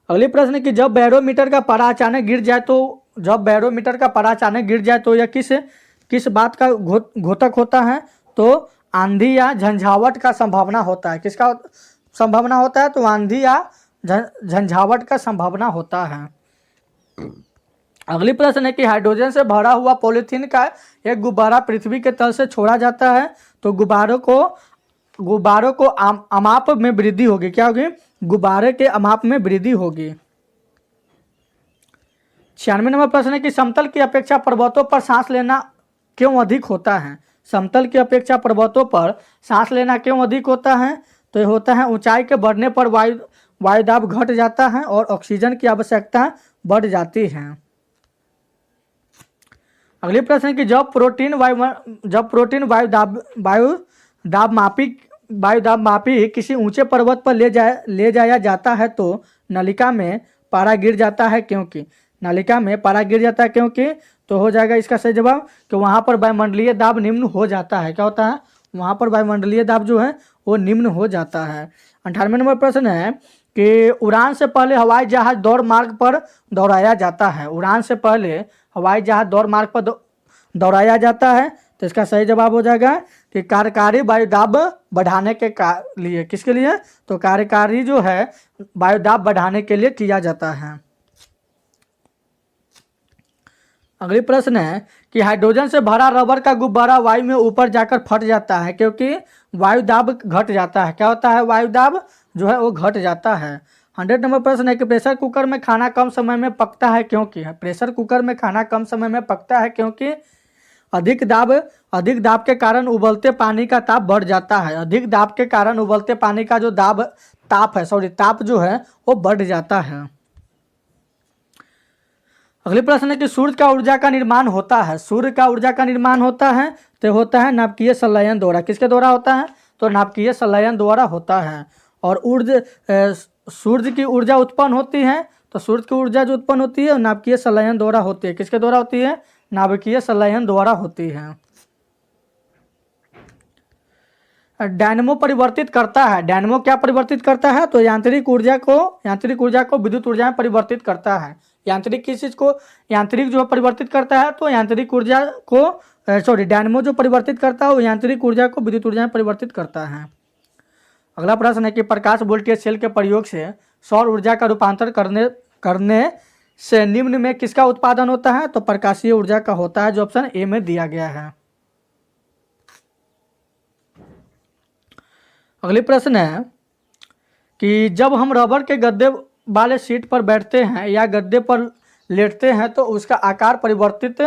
अगली प्रश्न कि जब बैरोमीटर का पारा अचानक गिर जाए तो यह किस बात का घोतक होता है? तो आंधी या झंझावट का संभावना होता है। किसका संभावना होता है? तो आंधी या झंझावट का संभावना होता है। अगली प्रश्न है कि हाइड्रोजन से भरा हुआ पॉलीथीन का एक गुब्बारा पृथ्वी के तल से छोड़ा जाता है, तो गुब्बारों को अमाप में वृद्धि होगी। क्या होगी? गुब्बारे के अमाप में वृद्धि होगी। 96 नंबर प्रश्न है कि समतल की अपेक्षा पर्वतों पर सांस लेना क्यों अधिक होता है? समतल की अपेक्षा पर्वतों पर सांस लेना क्यों अधिक होता है? तो ये होता है ऊंचाई के बढ़ने पर वायुदाब घट जाता है और ऑक्सीजन की आवश्यकता बढ़ जाती है। अगली प्रश्न है कि जब प्रोटीन वायुदाब मापी किसी ऊंचे पर्वत पर ले जाया जाता है तो नलिका में पारा गिर जाता है क्योंकि तो हो जाएगा इसका सही जवाब कि वहां पर वायुमंडलीय दाब निम्न हो जाता है। क्या होता है? वहां पर वायुमंडलीय दाब जो है वो निम्न हो जाता है। 98 नंबर प्रश्न है कि उड़ान से पहले हवाई जहाज दौड़ मार्ग पर दौड़ाया जाता है। उड़ान से पहले हवाई जहाज दौड़ मार्ग पर दौड़ाया जाता है, तो इसका सही जवाब हो जाएगा कि कार्यकारी वायुदाब बढ़ाने के लिए। किसके लिए? तो कार्यकारी जो है वायुदाब बढ़ाने के लिए किया जाता है। अगली प्रश्न है कि हाइड्रोजन से भरा रबर का गुब्बारा वायु में ऊपर जाकर फट जाता है क्योंकि वायुदाब घट जाता है। क्या होता है? वायुदाब जो है वो घट जाता है। 100 नंबर प्रश्न है कि प्रेशर कुकर में खाना कम समय में पकता है क्योंकि अधिक दाब के कारण उबलते पानी का ताप बढ़ जाता है। अधिक दाब के कारण उबलते पानी का जो ताप जो है वो बढ़ जाता है। अगली प्रश्न है कि सूर्य का ऊर्जा का निर्माण होता है तो होता है नाभिकीय संलयन द्वारा। किसके द्वारा होता है? तो नाभिकीय संलयन द्वारा होता है। और सूर्य की ऊर्जा उत्पन्न होती है, तो सूर्य की ऊर्जा जो उत्पन्न होती है नाभिकीय संलयन द्वारा होती है। किसके द्वारा होती है? नाभिकीय संलयन द्वारा होती है। डायनेमो परिवर्तित करता है। डायनेमो क्या परिवर्तित करता है? तो यांत्रिक ऊर्जा को विद्युत ऊर्जा में परिवर्तित करता है। यांत्रिक जो परिवर्तित करता है तो डायनेमो जो परिवर्तित करता है वो यांत्रिक ऊर्जा को विद्युत ऊर्जा में परिवर्तित करता है। अगला प्रश्न है कि प्रकाश वोल्टेज सेल के प्रयोग से सौर ऊर्जा का रूपांतर करने से निम्न में किसका उत्पादन होता है? तो प्रकाशीय ऊर्जा का होता है, जो ऑप्शन ए में दिया गया है। अगली प्रश्न है कि जब हम रबर के गद्दे वाले सीट पर बैठते हैं या गद्दे पर लेटते हैं तो उसका आकार परिवर्तित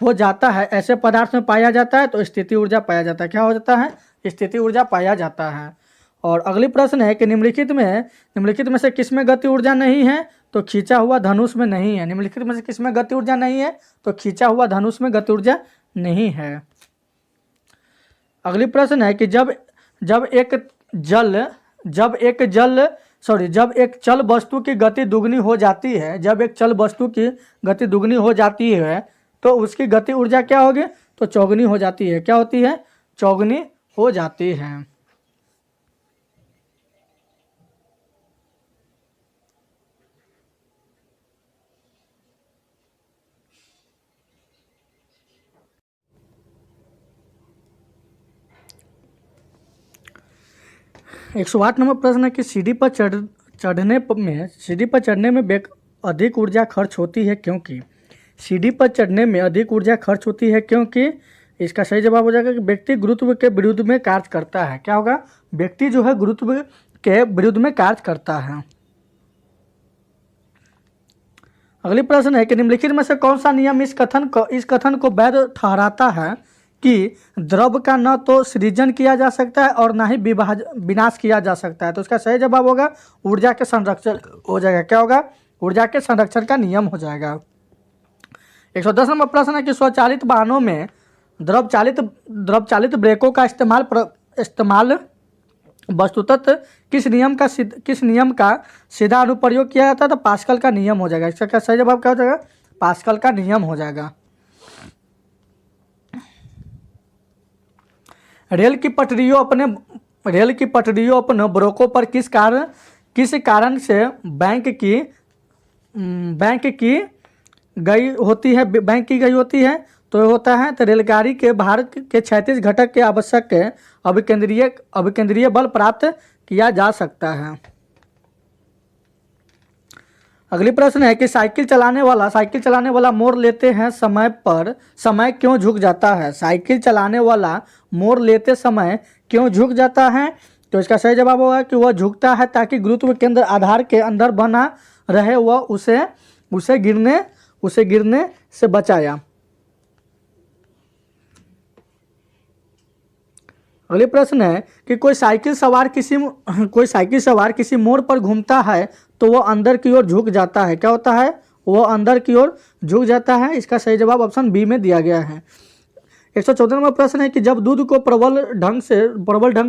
हो जाता है, ऐसे पदार्थ में पाया जाता है, तो स्थिति ऊर्जा पाया जाता है। क्या हो जाता है? स्थिति ऊर्जा पाया जाता है। और अगली प्रश्न है कि निम्नलिखित में से किस में गति ऊर्जा नहीं है? तो खींचा हुआ धनुष में नहीं है। निम्नलिखित में से किस में गति ऊर्जा नहीं है? तो खींचा हुआ धनुष में गति ऊर्जा नहीं है। अगली प्रश्न है कि जब एक चल वस्तु की गति दुगनी हो जाती है, जब एक चल वस्तु की गति दुगनी हो जाती है तो उसकी गति ऊर्जा क्या होगी? तो चौगुनी हो जाती है। क्या होती है? चौगुनी हो जाती है। एक 108 नंबर प्रश्न है कि सीढ़ी पर चढ़ने में अधिक ऊर्जा खर्च होती है क्योंकि? सीढ़ी पर चढ़ने में अधिक ऊर्जा खर्च होती है क्योंकि इसका सही जवाब हो जाएगा कि व्यक्ति गुरुत्व के विरुद्ध में कार्य करता है। क्या होगा? व्यक्ति जो है गुरुत्व के विरुद्ध में कार्य करता है। अगली प्रश्न है कि निम्नलिखित में से कौन सा नियम इस कथन को वैध ठहराता है कि द्रव का न तो सृजन किया जा सकता है और ना ही विनाश किया जा सकता है? तो इसका सही जवाब होगा ऊर्जा के संरक्षण हो जाएगा। क्या होगा? ऊर्जा के संरक्षण का नियम हो जाएगा। 110 नंबर प्रश्न है कि स्वचालित वाहनों में द्रव चालित ब्रेकों का इस्तेमाल वस्तुतः किस नियम का सीधा अनुप्रयोग किया जाता है? तो पास्कल का नियम हो जाएगा। इसका सही जवाब क्या हो जाएगा? पास्कल का नियम हो जाएगा। रेल की पटरियों अपने ब्रेकों पर किस कारण से बैंक की गई होती है? तो होता है तो रेलगाड़ी के भार के 36 घटक के आवश्यक अभिकेंद्रीय बल प्राप्त किया जा सकता है। अगली प्रश्न है कि साइकिल चलाने वाला मोड़ लेते हैं समय क्यों झुक जाता है? साइकिल चलाने वाला मोड़ लेते समय क्यों झुक जाता है? तो इसका सही जवाब होगा कि वह झुकता है ताकि गुरुत्व केंद्र आधार के अंदर बना रहे, वह उसे गिरने से बचाया। अगले प्रश्न है कि कोई साइकिल सवार किसी मोड़ पर घूमता है तो वह अंदर की ओर झुक जाता है। क्या होता है? वह अंदर की ओर झुक जाता है। इसका सही जवाब ऑप्शन बी में दिया गया है। 114 नंबर प्रश्न है कि जब दूध को प्रबल ढंग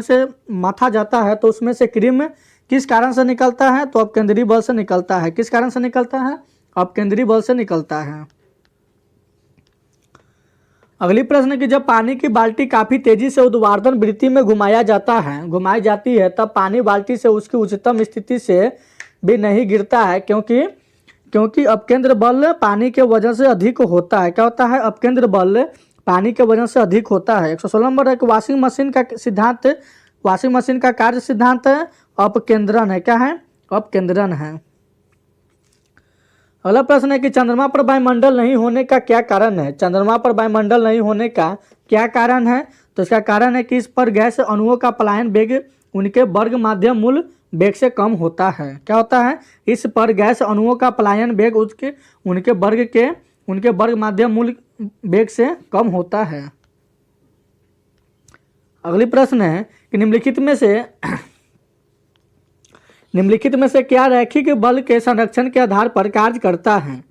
से माथा जाता है तो उसमें से क्रीम किस कारण से निकलता है? तो अपकेंद्रीय बल से निकलता है। किस कारण से निकलता है? अपकेंद्रीय बल से निकलता है। अगली प्रश्न है कि जब पानी की बाल्टी काफी तेजी से ऊर्ध्वाधर वृत्ति में घुमाई जाती है तब पानी बाल्टी से उसकी उच्चतम स्थिति से भी नहीं गिरता है क्योंकि अपकेंद्र बल पानी के वजन से अधिक होता है। क्या होता है? अपकेंद्र बल पानी के वजन से अधिक होता है। 116 नंबर है कि वॉशिंग मशीन का कार्य सिद्धांत अपकेंद्रण है। क्या है? अपकेंद्रण है। अगला प्रश्न है कि चंद्रमा पर वायुमंडल नहीं होने का क्या कारण है? चंद्रमा पर वायुमंडल नहीं होने का क्या कारण है? तो इसका कारण है कि इस पर गैस अणुओं का पलायन वेग उनके वर्ग माध्यम मूल वेग से कम होता है। क्या होता है? इस पर गैस अणुओं का पलायन वेग उनके वर्ग माध्यम मूल वेग से कम होता है। अगली प्रश्न है कि निम्नलिखित में से क्या रैखिक बल के संरक्षण के आधार पर कार्य करता है?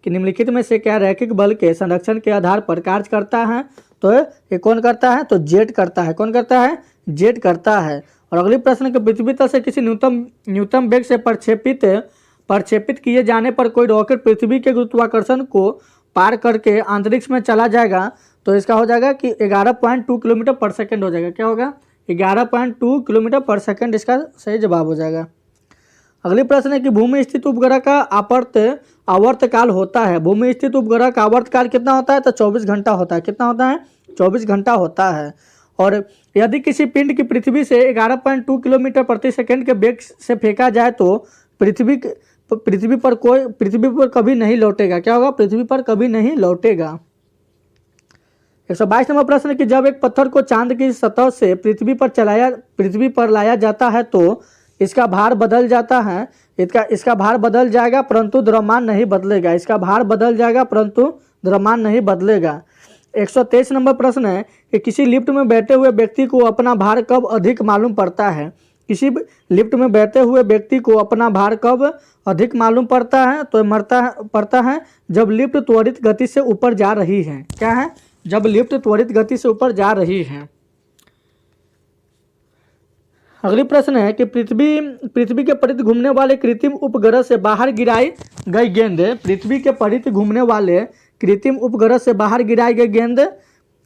कि निम्नलिखित में से क्या रैखिक बल के संरक्षण के आधार पर कार्य करता है? तो ये कौन करता है? तो जेट करता है। कौन करता है? जेट करता है। और अगली प्रश्न कि पृथ्वी तल से किसी न्यूनतम वेग से प्रक्षेपित किए जाने पर कोई रॉकेट पृथ्वी के गुरुत्वाकर्षण को पार करके अंतरिक्ष में चला जाएगा तो इसका हो जाएगा कि 11.2 किलोमीटर पर सेकेंड हो जाएगा। क्या होगा? 11.2 किलोमीटर पर सेकेंड इसका सही जवाब हो जाएगा। अगली प्रश्न है कि भूमि स्थित उपग्रह का आवर्तकाल होता है। भूमि स्थित उपग्रह का आवर्तकाल कितना होता है? तो 24 घंटा होता है। कितना होता है? 24 घंटा होता है। और यदि किसी पिंड की पृथ्वी से 11.2 किलोमीटर प्रति सेकंड के वेग से फेंका जाए तो पृथ्वी पर कभी नहीं लौटेगा। क्या होगा? पृथ्वी पर कभी नहीं लौटेगा। 122 नंबर प्रश्न है कि जब एक पत्थर को चांद की सतह से पृथ्वी पर लाया जाता है तो इसका भार बदल जाता है, इसका भार बदल जाएगा परंतु द्रव्यमान नहीं बदलेगा। इसका भार बदल जाएगा परंतु द्रव्यमान नहीं बदलेगा। 123 नंबर प्रश्न है कि किसी लिफ्ट में बैठे हुए व्यक्ति को अपना भार कब अधिक मालूम पड़ता है। किसी लिफ्ट में बैठे हुए व्यक्ति को अपना भार कब अधिक मालूम पड़ता है, तो पड़ता है जब लिफ्ट त्वरित गति से ऊपर जा रही है। क्या है? जब लिफ्ट त्वरित गति से ऊपर जा रही है। अगली प्रश्न है कि पृथ्वी के परिध घूमने वाले कृत्रिम उपग्रह से बाहर गिराई गई गेंद, पृथ्वी के परिध घूमने वाले कृत्रिम उपग्रह से बाहर गिराई गई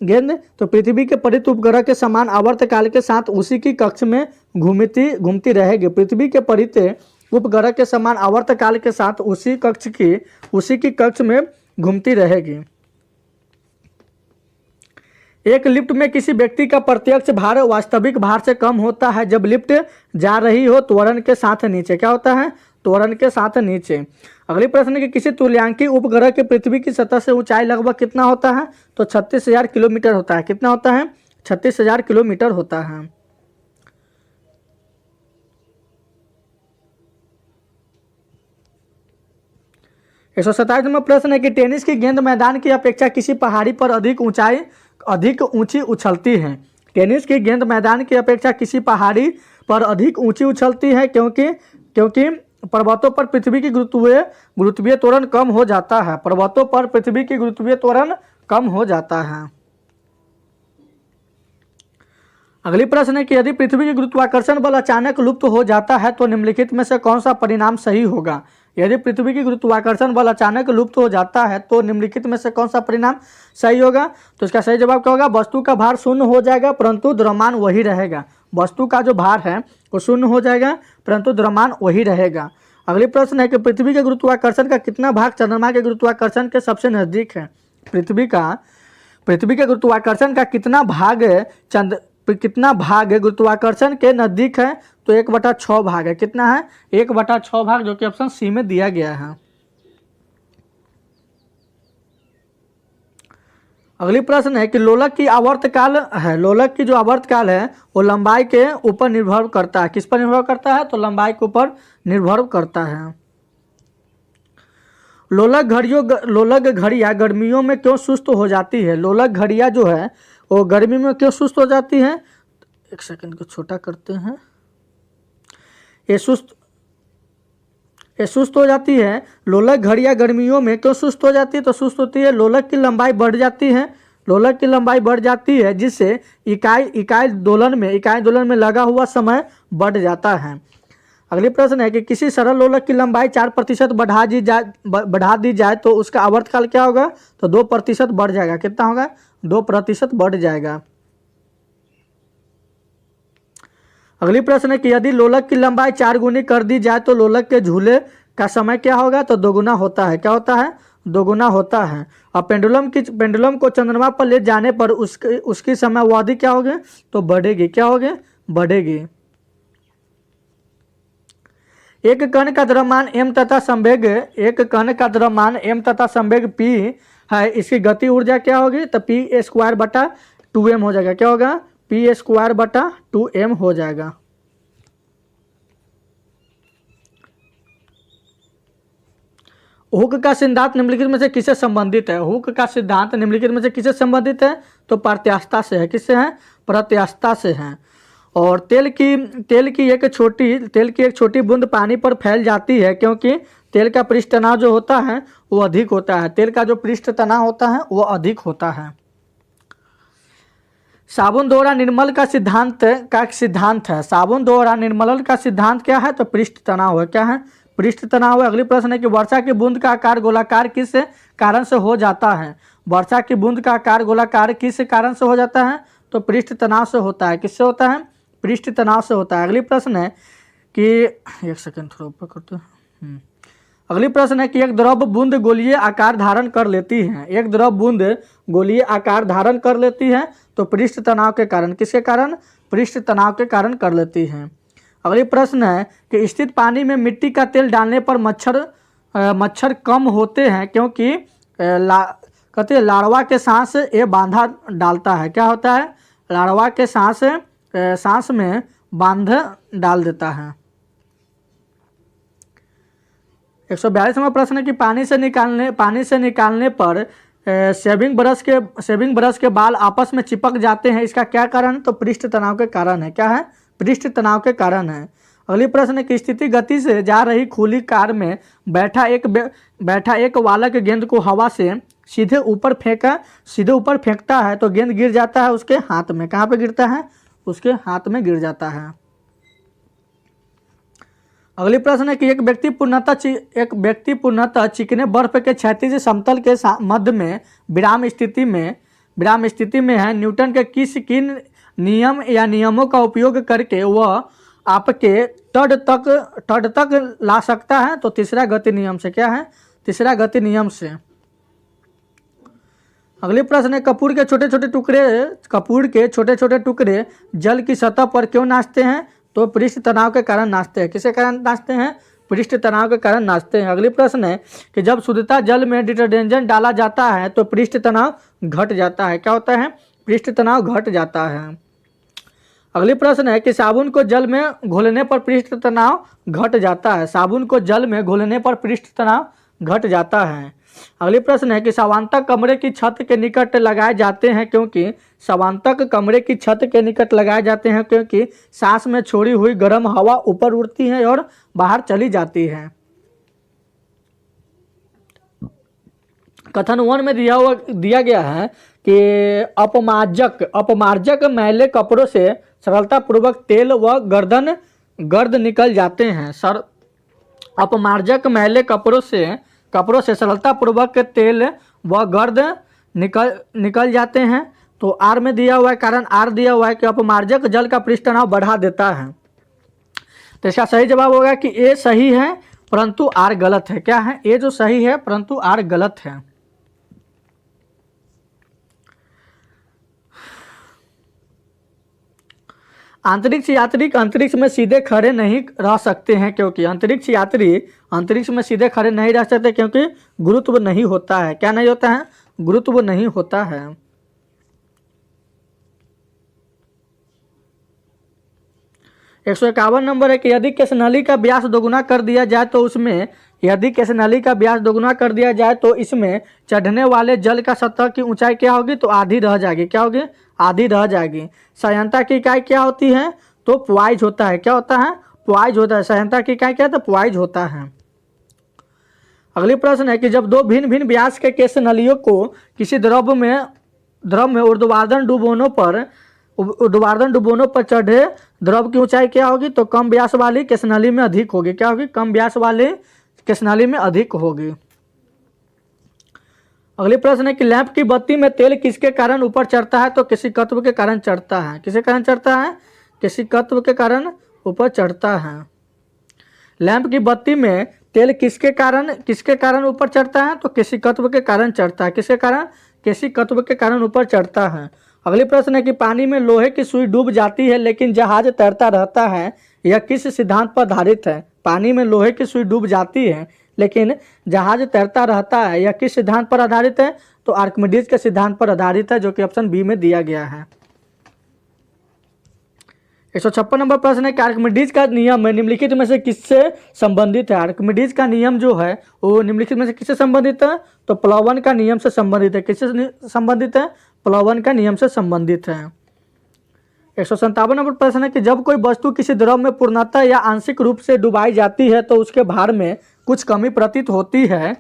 गेंद तो पृथ्वी के परिध उपग्रह के समान आवर्तकाल के साथ उसी की कक्ष में घूमती रहेगी। पृथ्वी के परिध उपग्रह के समान आवर्तकाल के साथ उसी की कक्ष में घूमती रहेगी। एक लिफ्ट में किसी व्यक्ति का प्रत्यक्ष भार वास्तविक भार से कम होता है जब लिफ्ट जा रही हो त्वरण के साथ नीचे। क्या होता है? त्वरण के साथ नीचे। अगली प्रश्न है कि किसी तुल्यांकी उपग्रह के पृथ्वी की सतह से ऊंचाई लगभग कितना होता है, तो 36,000 किलोमीटर होता है। कितना होता है? 36,000 किलोमीटर होता है। एक 127 नंबर प्रश्न है कि टेनिस की गेंद मैदान की अपेक्षा किसी पहाड़ी पर अधिक ऊंची उछलती है। टेनिस की गेंद मैदान की अपेक्षा किसी पहाड़ी पर अधिक ऊंची उछलती है क्योंकि पर्वतों पर पृथ्वी की गुरुत्वीय त्वरण कम हो जाता है। पर्वतों पर पृथ्वी की गुरुत्वीय त्वरण कम हो जाता है। अगली प्रश्न है कि यदि पृथ्वी की गुरुत्वाकर्षण बल अचानक लुप्त हो जाता है तो निम्नलिखित में से कौन सा परिणाम सही होगा। यदि पृथ्वी की गुरुत्वाकर्षण बल अचानक लुप्त हो जाता है तो निम्नलिखित में से कौन सा परिणाम सही होगा, तो इसका सही जवाब क्या होगा? वस्तु का भार शून्य हो जाएगा परंतु द्रव्यमान वही रहेगा। वस्तु का जो भार है वो शून्य हो जाएगा परंतु द्रव्यमान वही रहेगा। अगली प्रश्न है कि पृथ्वी के गुरुत्वाकर्षण का कितना भाग चंद्रमा के गुरुत्वाकर्षण के सबसे नजदीक है। पृथ्वी के गुरुत्वाकर्षण का कितना भाग गुरुत्वाकर्षण के नजदीक है, तो 1/6 भाग है। कितना है? 1/6 भाग, जो कि ऑप्शन सी में दिया गया है। अगली प्रश्न है कि लोलक की जो आवर्तकाल है वो लंबाई के ऊपर निर्भर करता है। किस पर निर्भर करता है? तो लंबाई के ऊपर निर्भर करता है। लोलक घड़ियां गर्मियों में क्यों सुस्त हो जाती है। लोलक घड़ियां जो है वो गर्मी में क्यों सुस्त हो जाती है? एक सेकंड को छोटा करते हैं। ये सुस्त हो जाती है। लोलक घड़ियां गर्मियों में क्यों सुस्त हो जाती है? तो सुस्त होती है, लोलक की लंबाई बढ़ जाती है जिससे इकाई दोलन में लगा हुआ समय बढ़ जाता है। अगली प्रश्न है कि किसी सरल लोलक की लंबाई 4% बढ़ा दी जाए तो उसका आवर्तकाल क्या होगा, तो 2% बढ़ जाएगा। कितना होगा? 2% बढ़ जाएगा। अगली प्रश्न है कि यदि लोलक की लंबाई 4 गुनी कर दी जाए तो लोलक के झूले का समय क्या होगा, तो दोगुना होता है। क्या होता है? दोगुना होता है। और पेंडुलम को चंद्रमा पर ले जाने पर उसकी समयावधि क्या होगी, तो बढ़ेगी। क्या होगी? बढ़ेगी। एक कण का द्रव्यमान m तथा संवेग p है, इसकी गति ऊर्जा क्या होगी, तो p²/2m हो जाएगा। क्या होगा? p²/2m हो जाएगा। हुक का सिद्धांत निम्नलिखित में से किससे संबंधित है। हुक का सिद्धांत निम्नलिखित में से किससे संबंधित है, तो प्रत्यास्थता से है। किससे है? प्रत्यास्थता से है। और तेल की एक छोटी बूंद पानी पर फैल जाती है क्योंकि तेल का पृष्ठ तनाव जो होता है वो अधिक होता है। तेल का जो पृष्ठ तनाव होता है वो अधिक होता है। साबुन द्वारा निर्मल का सिद्धांत है। साबुन द्वारा निर्मलन का सिद्धांत क्या है, तो पृष्ठ तनाव है। क्या है? पृष्ठ तनाव है। अगली प्रश्न है कि वर्षा की बूंद का आकार गोलाकार किस कारण से हो जाता है। वर्षा की बूंद का आकार गोलाकार किस कारण से हो जाता है, तो पृष्ठ तनाव से होता है। किससे होता है? पृष्ठ तनाव से होता है। अगली प्रश्न है कि एक सेकंड थोड़ा ऊपर करते हैं। अगली प्रश्न है कि एक द्रव बूंद गोलीय आकार धारण कर लेती है। एक द्रव बूंद गोलीय आकार धारण कर लेती है तो पृष्ठ तनाव के कारण। किसके कारण? पृष्ठ तनाव के कारण कर लेती है। अगली प्रश्न है कि स्थित पानी में मिट्टी का तेल डालने पर मच्छर कम होते हैं कहते हैं लार्वा के सांस ये बांधा डालता है। क्या होता है? लार्वा के सांस में बांध डाल देता है। 142वां प्रश्न है कि पानी से निकालने पर शेविंग ब्रश के बाल आपस में चिपक जाते हैं, इसका क्या कारण? तो पृष्ठ तनाव के कारण है। क्या है? पृष्ठ तनाव के कारण है। अगली प्रश्न है कि स्थिति गति से जा रही खुली कार में बैठा एक बालक गेंद को हवा से सीधे ऊपर फेंकता है तो गेंद गिर जाता है उसके हाथ में। कहाँ पे गिरता है? उसके हाथ में गिर जाता है। अगली प्रश्न है कि एक व्यक्ति पूर्णतः चिकने बर्फ के क्षैतिज समतल के मध्य में विराम स्थिति में है। न्यूटन के किन नियम या नियमों का उपयोग करके वह आपके तट तक ला सकता है? तो तीसरा गति नियम से। क्या है? तीसरा गति नियम से। अगली प्रश्न है कपूर के छोटे छोटे टुकड़े जल की सतह पर क्यों नाचते हैं? तो पृष्ठ तनाव के कारण नाचते हैं। किसके कारण नाचते हैं? पृष्ठ तनाव के कारण नाचते हैं। अगली प्रश्न है कि जब शुद्धता जल में डिटर्जेंट डाला जाता है तो पृष्ठ तनाव घट जाता है। क्या होता है? पृष्ठ तनाव घट जाता है। अगली प्रश्न है कि साबुन को जल में घोलने पर पृष्ठ तनाव घट जाता है। साबुन को जल में घोलने पर पृष्ठ तनाव घट जाता है। अगली प्रश्न है कि सावांतक कमरे की छत के निकट लगाए जाते हैं क्योंकि सांस में छोड़ी हुई गर्म हवा ऊपर उड़ती है और बाहर चली जाती है। कथन 1 में दिया गया है कि अपमार्जक मैले कपड़ों से सरलतापूर्वक तेल व गर्द निकल जाते हैं। अपमार्जक मैले कपड़ों से सरलतापूर्वक तेल व गर्द निकल जाते हैं। तो आर में दिया हुआ है, कारण आर दिया हुआ है कि अपमार्जक जल का पृष्ठ तनाव बढ़ा देता है। तो इसका सही जवाब होगा कि ए सही है परंतु आर गलत है। क्या है? ए जो सही है परंतु आर गलत है। अंतरिक्ष यात्री अंतरिक्ष में सीधे खड़े नहीं रह सकते हैं क्योंकि अंतरिक्ष यात्री अंतरिक्ष में सीधे खड़े नहीं रह सकते क्योंकि गुरुत्व नहीं होता है। क्या नहीं होता है? गुरुत्व नहीं होता है। 151 नंबर है कि यदि केस नली का व्यास दोगुना कर दिया जाए तो इसमें चढ़ने वाले जल का सतह की ऊंचाई क्या होगी? तो आधी रह जाएगी। क्या होगी? आधी रह जाएगी। सहायता की इकाई क्या होती है? तो प्वाइज होता है। क्या होता है? प्वाइज होता है। सहायता की इकाई क्या है? तो प्वाइज होता है। अगली प्रश्न है कि जब दो भिन्न भिन्न व्यास के केस नलियों को किसी द्रव में ऊर्ध्वाधर डुबोनों पर चढ़े द्रव की ऊंचाई क्या होगी? तो कम व्यास वाली केस नली में अधिक होगी। क्या होगी? कम व्यास वाली केस नली में अधिक होगी। अगली प्रश्न है कि लैंप की बत्ती में तेल किसके कारण ऊपर चढ़ता है? तो किसी तत्व के कारण चढ़ता है। किसके कारण चढ़ता है? किसी तत्व के कारण ऊपर चढ़ता है। लैंप की बत्ती में तेल किसके कारण ऊपर चढ़ता है? तो किसी तत्व के कारण चढ़ता है। किसके कारण? किसी तत्व के कारण ऊपर चढ़ता है। अगली प्रश्न है कि पानी में लोहे की सुई डूब जाती है लेकिन जहाज तैरता रहता है, यह किस सिद्धांत पर आधारित है? पानी में लोहे की सुई डूब जाती है लेकिन जहाज तैरता रहता है, यह किस सिद्धांत पर आधारित है? तो आर्किमिडीज के सिद्धांत पर आधारित है, जो कि ऑप्शन बी में दिया गया है। 156 नंबर प्रश्न है कि आर्किमिडीज का नियम निम्नलिखित में से किससे संबंधित है? आर्किमिडीज का नियम जो है वो निम्नलिखित में से किससे संबंधित है? तो प्लावन का नियम से संबंधित है। किससे संबंधित है? प्लावन का नियम से संबंधित है। 157 नंबर प्रश्न है कि जब कोई वस्तु किसी द्रव में पूर्णतः या आंशिक रूप से डुबाई जाती है तो उसके भार में कुछ कमी प्रतीत होती है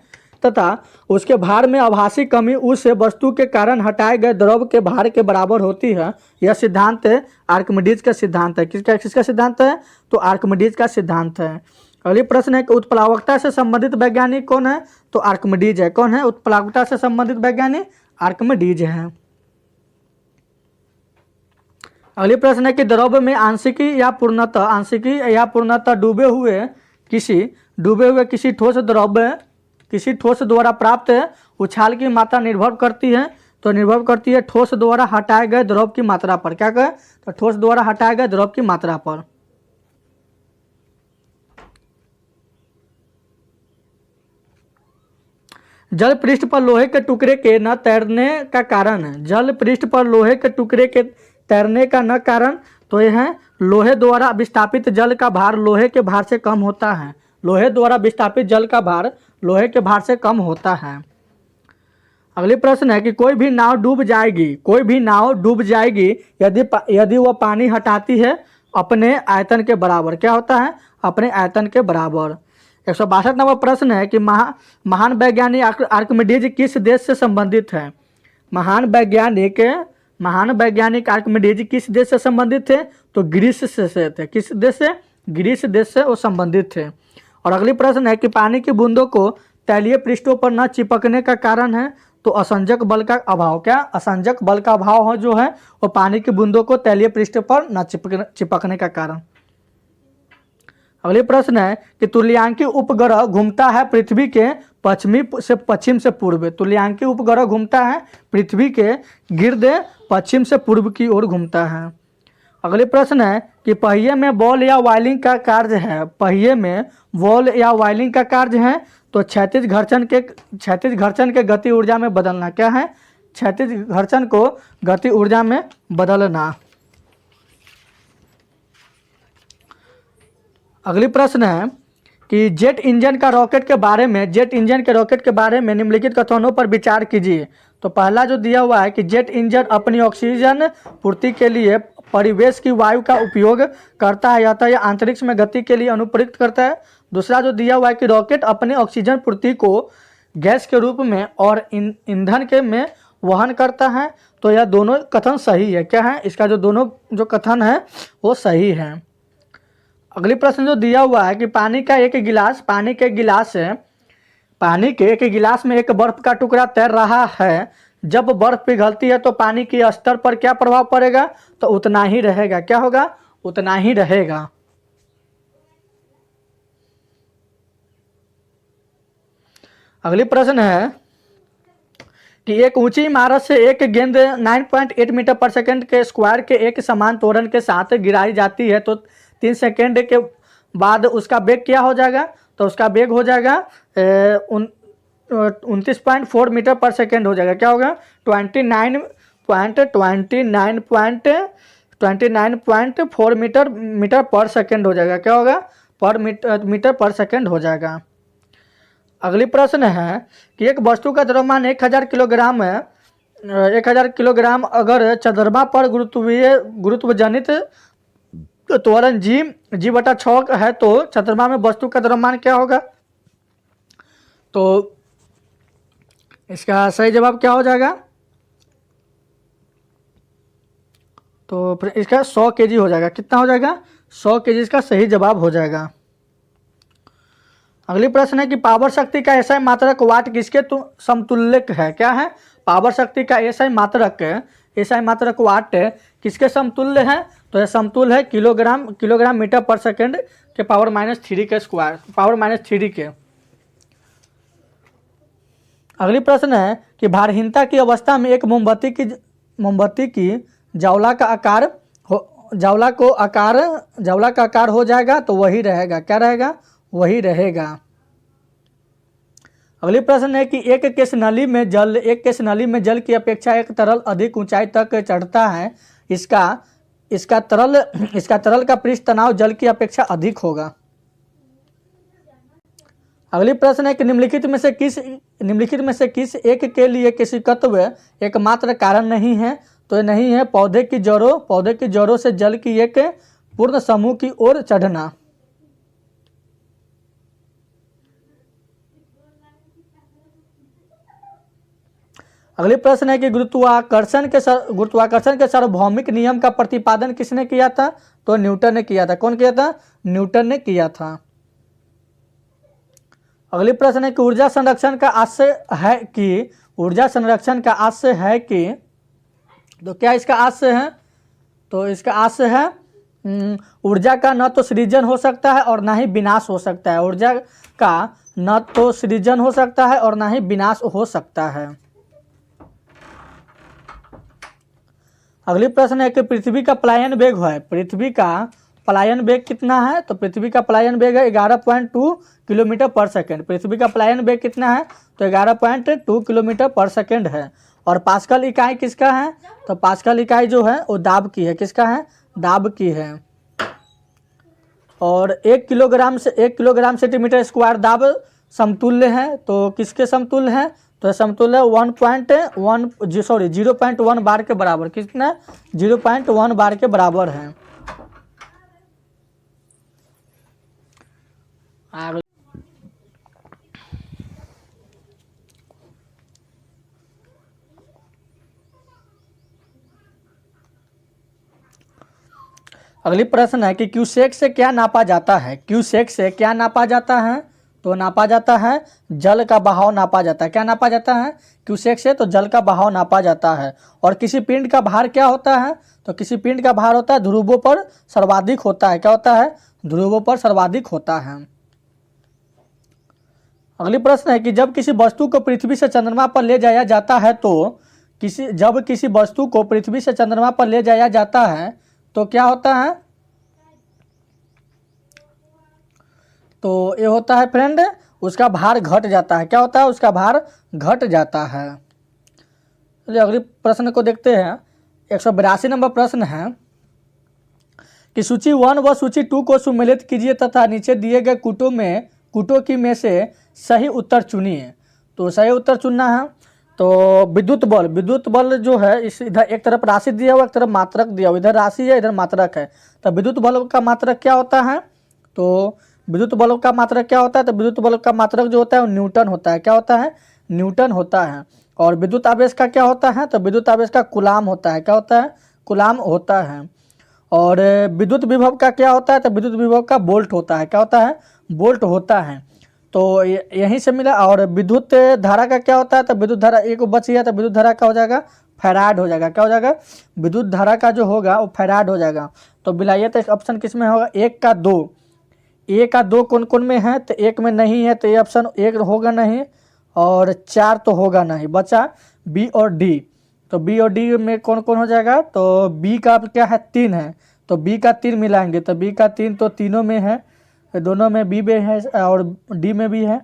तथा उसके भार में आभासी कमी उस वस्तु के कारण हटाए गए द्रव के भार के बराबर होती है। यह सिद्धांत आर्किमिडीज का सिद्धांत है। किसका सिद्धांत है? तो आर्किमिडीज का सिद्धांत है। अगली प्रश्न है कि उत्प्लावकता से संबंधित वैज्ञानिक कौन है? तो आर्किमिडीज है। कौन है उत्प्लावकता से संबंधित वैज्ञानिक? आर्किमिडीज है। अगली प्रश्न है कि द्रव में आंशिकी या पूर्णतः डूबे हुए किसी ठोस द्वारा प्राप्त उछाल की मात्रा निर्भर करती है। तो निर्भर करती है ठोस द्वारा हटाए गए द्रव की मात्रा पर। क्या कहें? तो ठोस द्वारा हटाए गए द्रव की मात्रा पर। जल पृष्ठ पर लोहे के टुकड़े के न तैरने का कारण है। जल पृष्ठ पर लोहे के टुकड़े के तैरने का न कारण, तो यह है लोहे द्वारा विस्थापित जल का भार लोहे के भार से कम होता है। लोहे द्वारा विस्थापित जल का भार लोहे के भार से कम होता है। अगली प्रश्न है कि कोई भी नाव डूब जाएगी, कोई भी नाव डूब जाएगी यदि वह पानी हटाती है अपने आयतन के बराबर। क्या होता है? अपने आयतन के बराबर। 162 नंबर प्रश्न है कि महान वैज्ञानिक आर्किमिडीज किस देश से संबंधित है? महान वैज्ञानिक आर्किमिडीज किस देश से संबंधित थे? तो ग्रीस से थे। किस देश से? ग्रीस देश से वो संबंधित थे। और अगली प्रश्न है कि पानी की बूंदों को तैलीय पृष्ठों पर न चिपकने का कारण है? तो असंजक बल का अभाव। क्या? असंजक बल का अभाव है जो है वो पानी की बूंदों को तैलीय पृष्ठ पर न चिपकने का कारण। अगली प्रश्न है कि तुल्यांकी उपग्रह घूमता है पृथ्वी के पश्चिम से पूर्व। तुल्यांकी उपग्रह घूमता है पृथ्वी के गिर्द पश्चिम से पूर्व की ओर घूमता है। अगली प्रश्न है कि पहिए में बॉल या वायलिंग का कार्य है। पहिए में बॉल या वायलिंग का कार्य है तो क्षैतिज घर्षण के गति ऊर्जा में बदलना। क्या है? क्षैतिज घर्षण को गति ऊर्जा में बदलना। अगली प्रश्न है कि जेट इंजन के रॉकेट के बारे में निम्नलिखित कथनों पर विचार कीजिए। तो पहला जो दिया हुआ है कि जेट इंजन अपनी ऑक्सीजन पूर्ति के लिए परिवेश की वायु का उपयोग करता है, अतः यह अंतरिक्ष में गति के लिए अनुप्रयुक्त करता है। दूसरा जो दिया हुआ है कि रॉकेट अपने ऑक्सीजन पूर्ति को गैस के रूप में और ईंधन के में वहन करता है। तो यह दोनों कथन सही है। क्या है? इसका जो दोनों जो कथन है वो सही है। अगली प्रश्न जो दिया हुआ है कि पानी के एक गिलास में एक बर्फ का टुकड़ा तैर रहा है। जब बर्फ पिघलती है तो पानी के स्तर पर क्या प्रभाव पड़ेगा? तो उतना ही रहेगा। क्या होगा? उतना ही रहेगा। अगली प्रश्न है कि एक ऊंची इमारत से एक गेंद 9.8 मीटर पर सेकंड के स्क्वायर के एक समान त्वरण के साथ गिराई जाती है तो 3 सेकंड के बाद उसका वेग क्या हो जाएगा? तो उसका वेग हो जाएगा 29.4 मीटर पर सेकंड हो जाएगा। क्या होगा? 29.4 मीटर पर सेकंड हो जाएगा। क्या होगा? मीटर पर सेकंड हो जाएगा। अगली प्रश्न है कि एक वस्तु का द्रव्यमान 1000 किलोग्राम अगर चंद्रमा पर गुरुत्वजनित त्वरण g/6 है तो चंद्रमा में वस्तु का द्रव्यमान क्या होगा? तो इसका सही जवाब क्या हो जाएगा? तो फिर इसका 100 kg हो जाएगा। कितना हो जाएगा? 100 kg इसका सही जवाब हो जाएगा। अगली प्रश्न है कि पावर शक्ति का एसआई मात्रक वाट किसके समतुल्य है? क्या है? पावर शक्ति का एसआई मात्रक वाट किसके समतुल्य है? तो यह समतुल्य है किलोग्राम मीटर पर सेकंड के पावर -3 के स्क्वायर, पावर -3 के। अगली प्रश्न है कि भारहीनता की अवस्था में एक मोमबत्ती की ज्वाला का आकार हो जाएगा तो वही रहेगा। क्या रहेगा? वही रहेगा। अगली प्रश्न है कि एक केश नली में जल की अपेक्षा एक तरल अधिक ऊंचाई तक चढ़ता है। इसका तरल का पृष्ठ तनाव जल की अपेक्षा अधिक होगा। अगली प्रश्न है कि निम्नलिखित में से किस एक के लिए केशिकत्व एकमात्र कारण नहीं है? तो नहीं है पौधे की जड़ों से जल की एक पूर्ण समूह की ओर चढ़ना। अगली प्रश्न है कि गुरुत्वाकर्षण के सार्वभौमिक नियम का प्रतिपादन किसने किया था? तो न्यूटन ने किया था। कौन किया था? न्यूटन ने किया था। अगली प्रश्न है कि ऊर्जा संरक्षण का आशय है कि तो क्या इसका आशय है? तो इसका आशय है ऊर्जा का न तो सृजन हो सकता है और ना ही विनाश हो सकता है। ऊर्जा का न तो सृजन हो सकता है और ना ही विनाश हो सकता है। अगली प्रश्न है कि पृथ्वी का पलायन वेग है। पृथ्वी का पलायन वेग कितना है? तो पृथ्वी का पलायन वेग है 11.2 किलोमीटर पर सेकेंड। पृथ्वी का पलायन वेग कितना है? तो 11.2 किलोमीटर पर सेकेंड है। और पास्कल इकाई किसका है? तो पास्कल इकाई जो है वो दाब की है। किसका है? दाब की है। और 1 किलोग्राम सेंटीमीटर स्क्वायर दाब समतुल्य है। तो किसके समतुल्य है? तो समतुल्य 0.1 बार के बराबर। कितना? 0.1 बार के बराबर है। अगली प्रश्न है कि क्यूसेक से क्या नापा जाता है? क्यूसेक से क्या नापा जाता है? तो नापा जाता है जल का बहाव नापा जाता है। क्या नापा जाता है? क्यूसेक से तो जल का बहाव नापा जाता है। और किसी पिंड का भार क्या होता है? तो किसी पिंड का भार होता है ध्रुवों पर सर्वाधिक होता है। क्या होता है? ध्रुवों पर सर्वाधिक होता है। अगली प्रश्न है कि जब किसी वस्तु को पृथ्वी से चंद्रमा पर ले जाया जाता है तो जब किसी वस्तु को पृथ्वी से चंद्रमा पर ले जाया जाता है तो क्या होता है? तो ये होता है फ्रेंड, उसका भार घट जाता है। क्या होता है? उसका भार घट जाता है। चलिए अगली प्रश्न को देखते हैं। 182 नंबर प्रश्न है कि सूची 1 व सूची 2 को सुमेलित कीजिए तथा नीचे दिए गए कूटों की में से सही उत्तर चुनिए। तो सही उत्तर चुनना है। तो विद्युत बल जो है इस इधर एक तरफ राशि दिया हुआ, एक तरफ मात्रक दिया हुआ। इधर राशि है, इधर मात्रक है। तो विद्युत बल का मात्रक क्या होता है? तो विद्युत बल का मात्रक क्या होता है? तो विद्युत बल का मात्रक जो होता है वो न्यूटन होता है। क्या होता है? न्यूटन होता है। और विद्युत आवेश का क्या होता है? तो विद्युत आवेश का कूलाम होता है। क्या होता है? कूलाम होता है। और विद्युत विभव का क्या होता है? तो विद्युत विभव का वोल्ट होता है। क्या होता है? वोल्ट होता है। तो यहीं से मिला। और विद्युत धारा का क्या होता है? तो विद्युत धारा एक बच गया, तो विद्युत धारा का हो जाएगा फैराड हो जाएगा। क्या हो जाएगा? विद्युत धारा का जो होगा वो फैराड हो जाएगा। तो बिलाइए तो ऑप्शन किस में होगा? 1 का 2। 1 का 2 कौन कौन में है? तो 1 में नहीं है, तो ये ऑप्शन 1 होगा नहीं। और 4 तो होगा नहीं, बचा बी और डी। तो बी और डी में कौन कौन हो जाएगा? तो बी का क्या है? 3 है। तो बी का 3 मिलाएंगे तो बी का 3 तो तीनों में है, दोनों में बी में है और डी में भी है।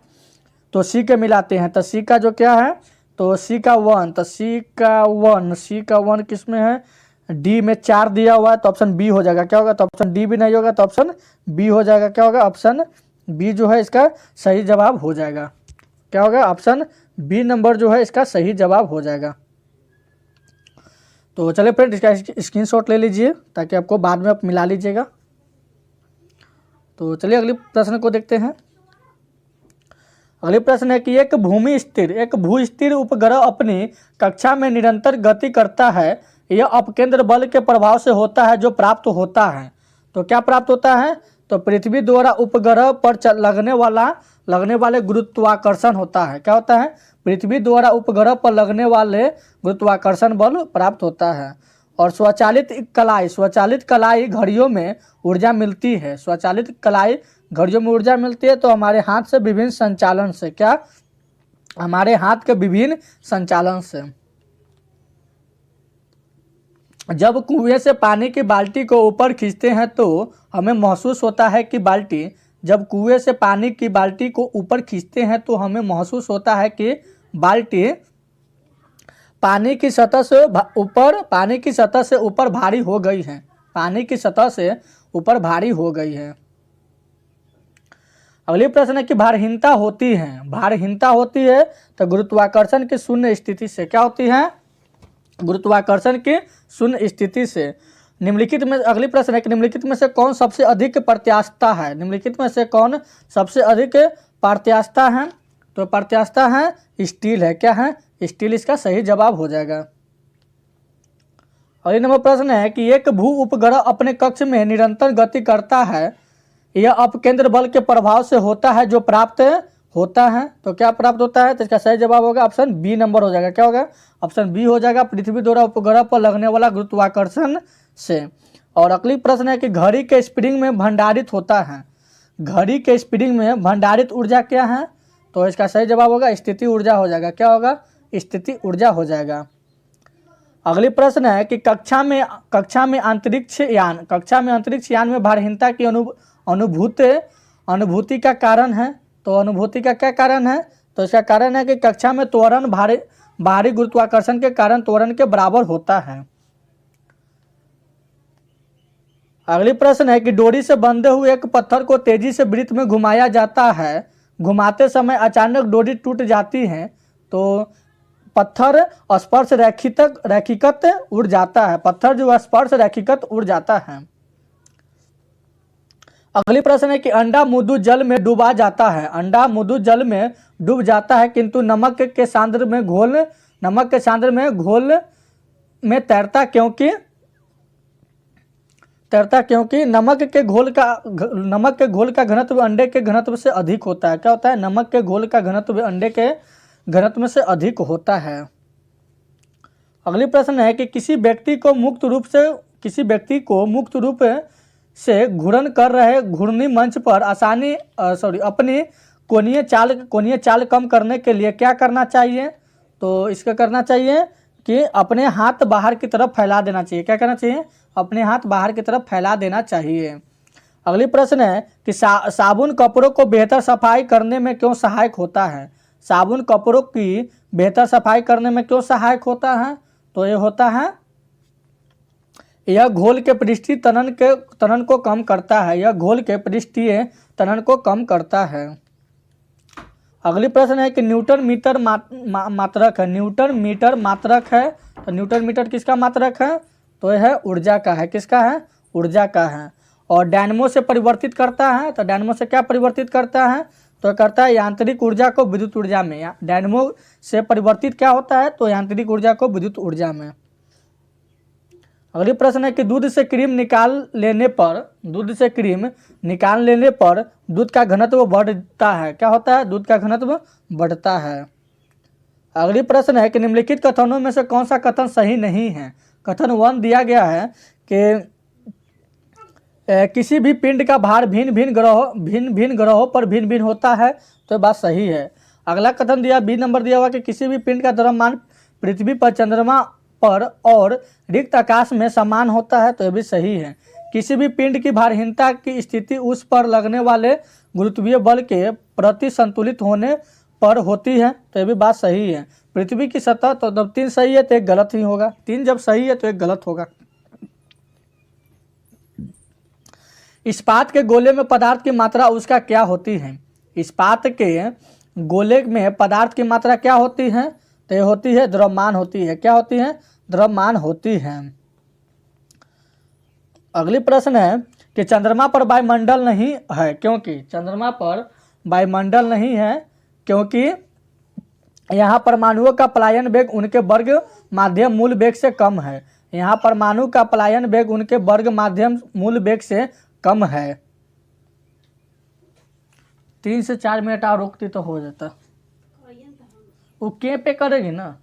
तो सी के मिलाते हैं तो सी का जो क्या है? तो सी का 1। तो सी का 1 किस में है? डी में 4 दिया हुआ है, तो ऑप्शन बी हो जाएगा। क्या होगा? तो ऑप्शन डी भी नहीं होगा, तो ऑप्शन बी हो जाएगा। क्या होगा? ऑप्शन बी जो है इसका सही जवाब हो जाएगा। क्या होगा? ऑप्शन बी नंबर जो है इसका सही जवाब हो जाएगा। तो चलिए फ्रेंड इसका स्क्रीनशॉट ले लीजिए ताकि आपको बाद में आप मिला लीजिएगा। तो चलिए अगले प्रश्न को देखते हैं। अगले प्रश्न है कि एक भू स्थिर उपग्रह अपनी कक्षा में निरंतर गति करता है। यह अपकेंद्र बल के प्रभाव से होता है जो प्राप्त होता है। तो क्या प्राप्त होता है? तो पृथ्वी द्वारा उपग्रह पर लगने वाले गुरुत्वाकर्षण होता है। क्या होता है? पृथ्वी द्वारा उपग्रह पर लगने वाले गुरुत्वाकर्षण बल प्राप्त होता है। और स्वचालित कलाई घड़ियों में ऊर्जा मिलती है। स्वचालित कलाई घड़ियों में ऊर्जा मिलती है तो हमारे हाथ से विभिन्न संचालन से। क्या? हमारे हाथ के विभिन्न संचालन से। जब कुएं से पानी की बाल्टी को ऊपर खींचते हैं तो हमें महसूस होता है कि जब कुएं से पानी की बाल्टी को ऊपर खींचते हैं तो हमें महसूस होता है कि बाल्टी पानी की सतह से ऊपर भारी हो गई है। पानी की सतह से ऊपर भारी हो गई है। अगली प्रश्न है कि भारहीनता होती है तो गुरुत्वाकर्षण की शून्य स्थिति से। क्या होती है? गुरुत्वाकर्षण की शून्य स्थिति से। निम्नलिखित में अगली प्रश्न है कि निम्नलिखित में से कौन सबसे अधिक प्रत्यास्थता है? निम्नलिखित में से कौन सबसे अधिक प्रत्यास्था है? तो प्रत्यास्था है स्टील है। क्या है? स्टील इसका सही जवाब हो जाएगा। अगले नंबर प्रश्न है कि एक भू उपग्रह अपने कक्ष में निरंतर गति करता है। यह अपकेंद्र बल के प्रभाव से होता है जो प्राप्त होता है। तो क्या प्राप्त होता है? तो इसका सही जवाब होगा ऑप्शन बी नंबर हो जाएगा। क्या होगा? ऑप्शन बी हो जाएगा, पृथ्वी द्वारा उपग्रह पर लगने वाला गुरुत्वाकर्षण से। और अगली प्रश्न है कि घड़ी के स्प्रिंग में भंडारित होता है। घड़ी के स्प्रिंग में भंडारित ऊर्जा क्या है? तो इसका सही जवाब होगा स्थिति ऊर्जा हो जाएगा। क्या होगा? स्थिति ऊर्जा हो जाएगा। अगली प्रश्न है कि कक्षा में अंतरिक्ष यान में भारहीनता की अनुभूति का कारण है। तो अनुभूति का क्या कारण है? तो इसका कारण है कि कक्षा में त्वरण बाहरी गुरुत्वाकर्षण के कारण त्वरण के बराबर होता है। अगली प्रश्न है कि डोरी से बंधे हुए एक पत्थर को तेजी से वृत्त में घुमाया जाता है, घुमाते समय अचानक डोरी टूट जाती है तो पत्थर स्पर्श रैखिकत उड़ जाता है। पत्थर जो स्पर्श रैखिकत उड़ जाता है। अगली प्रश्न है कि अंडा मुद्दू जल में डूबा जाता है। अंडा मुद्दू जल में डूब जाता है किंतु नमक के सांद्र घोल में तैरता क्योंकि नमक के घोल का घनत्व अंडे के घनत्व से अधिक होता है। क्या होता है? नमक के घोल का घनत्व अंडे के घनत्व से अधिक होता है। अगली प्रश्न है कि किसी व्यक्ति को मुक्त रूप से घूर्णन कर रहे घूर्णी मंच पर अपनी कोणीय चाल कम करने के लिए क्या करना चाहिए? तो इसका करना चाहिए कि अपने हाथ बाहर की तरफ फैला देना चाहिए। क्या करना चाहिए? अपने हाथ बाहर की तरफ फैला देना चाहिए। अगली प्रश्न है कि साबुन कपड़ों को बेहतर सफाई करने में क्यों सहायक होता है? साबुन कपड़ों की बेहतर सफाई करने में क्यों सहायक होता है? तो ये होता है, यह घोल के पृष्ठीय तनन को कम करता है। यह घोल के पृष्ठीय तनन को कम करता है। अगली प्रश्न है कि न्यूटन मीटर मात्रक है। न्यूटन मीटर मात्रक है। तो न्यूटन मीटर किसका मात्रक है? तो यह ऊर्जा का है। किसका है? ऊर्जा का है। और डायनमो से परिवर्तित करता है। तो डायनमो से क्या परिवर्तित करता है? तो करता है यांत्रिक ऊर्जा को विद्युत ऊर्जा में। डायनमो से परिवर्तित क्या होता है? तो यांत्रिक ऊर्जा को विद्युत ऊर्जा में। अगली प्रश्न है कि दूध से क्रीम निकाल लेने पर दूध का घनत्व बढ़ता है। क्या होता है? दूध का घनत्व बढ़ता है। अगली प्रश्न है कि निम्नलिखित कथनों में से कौन सा कथन सही नहीं है? कथन 1 दिया गया है कि किसी भी पिंड का भार भिन्न भिन्न ग्रहों पर भिन्न भिन्न होता है। तो बात सही है। अगला कथन दिया बी नंबर दिया हुआ कि किसी भी पिंड का द्रव्यमान पृथ्वी पर, चंद्रमा पर और रिक्त आकाश में समान होता है। तो यह भी सही है। किसी भी पिंड की भारहीनता की स्थिति उस पर लगने वाले गुरुत्वीय बल के प्रति संतुलित होने पर होती है। तो यह भी बात सही है। पृथ्वी की सतह, तो जब 3 सही है तो एक गलत ही होगा। 3 जब सही है तो एक गलत होगा। इस्पात के गोले में पदार्थ की मात्रा उसका क्या होती है? इस्पात के गोले में पदार्थ की मात्रा क्या होती है? तो ये होती है द्रव्यमान होती है। क्या होती है? द्रव्यमान होती है। अगली प्रश्न है कि चंद्रमा पर वायुमंडल नहीं है क्योंकि? चंद्रमा पर वायुमंडल नहीं है क्योंकि यहाँ परमाणुओं का पलायन वेग उनके वर्ग माध्यम मूल वेग से कम है। यहाँ परमाणु का पलायन वेग उनके वर्ग माध्यम मूल वेग से कम है। 3 से 4 मिनट और रुकती तो हो जाता। वो के पे करेगी ना।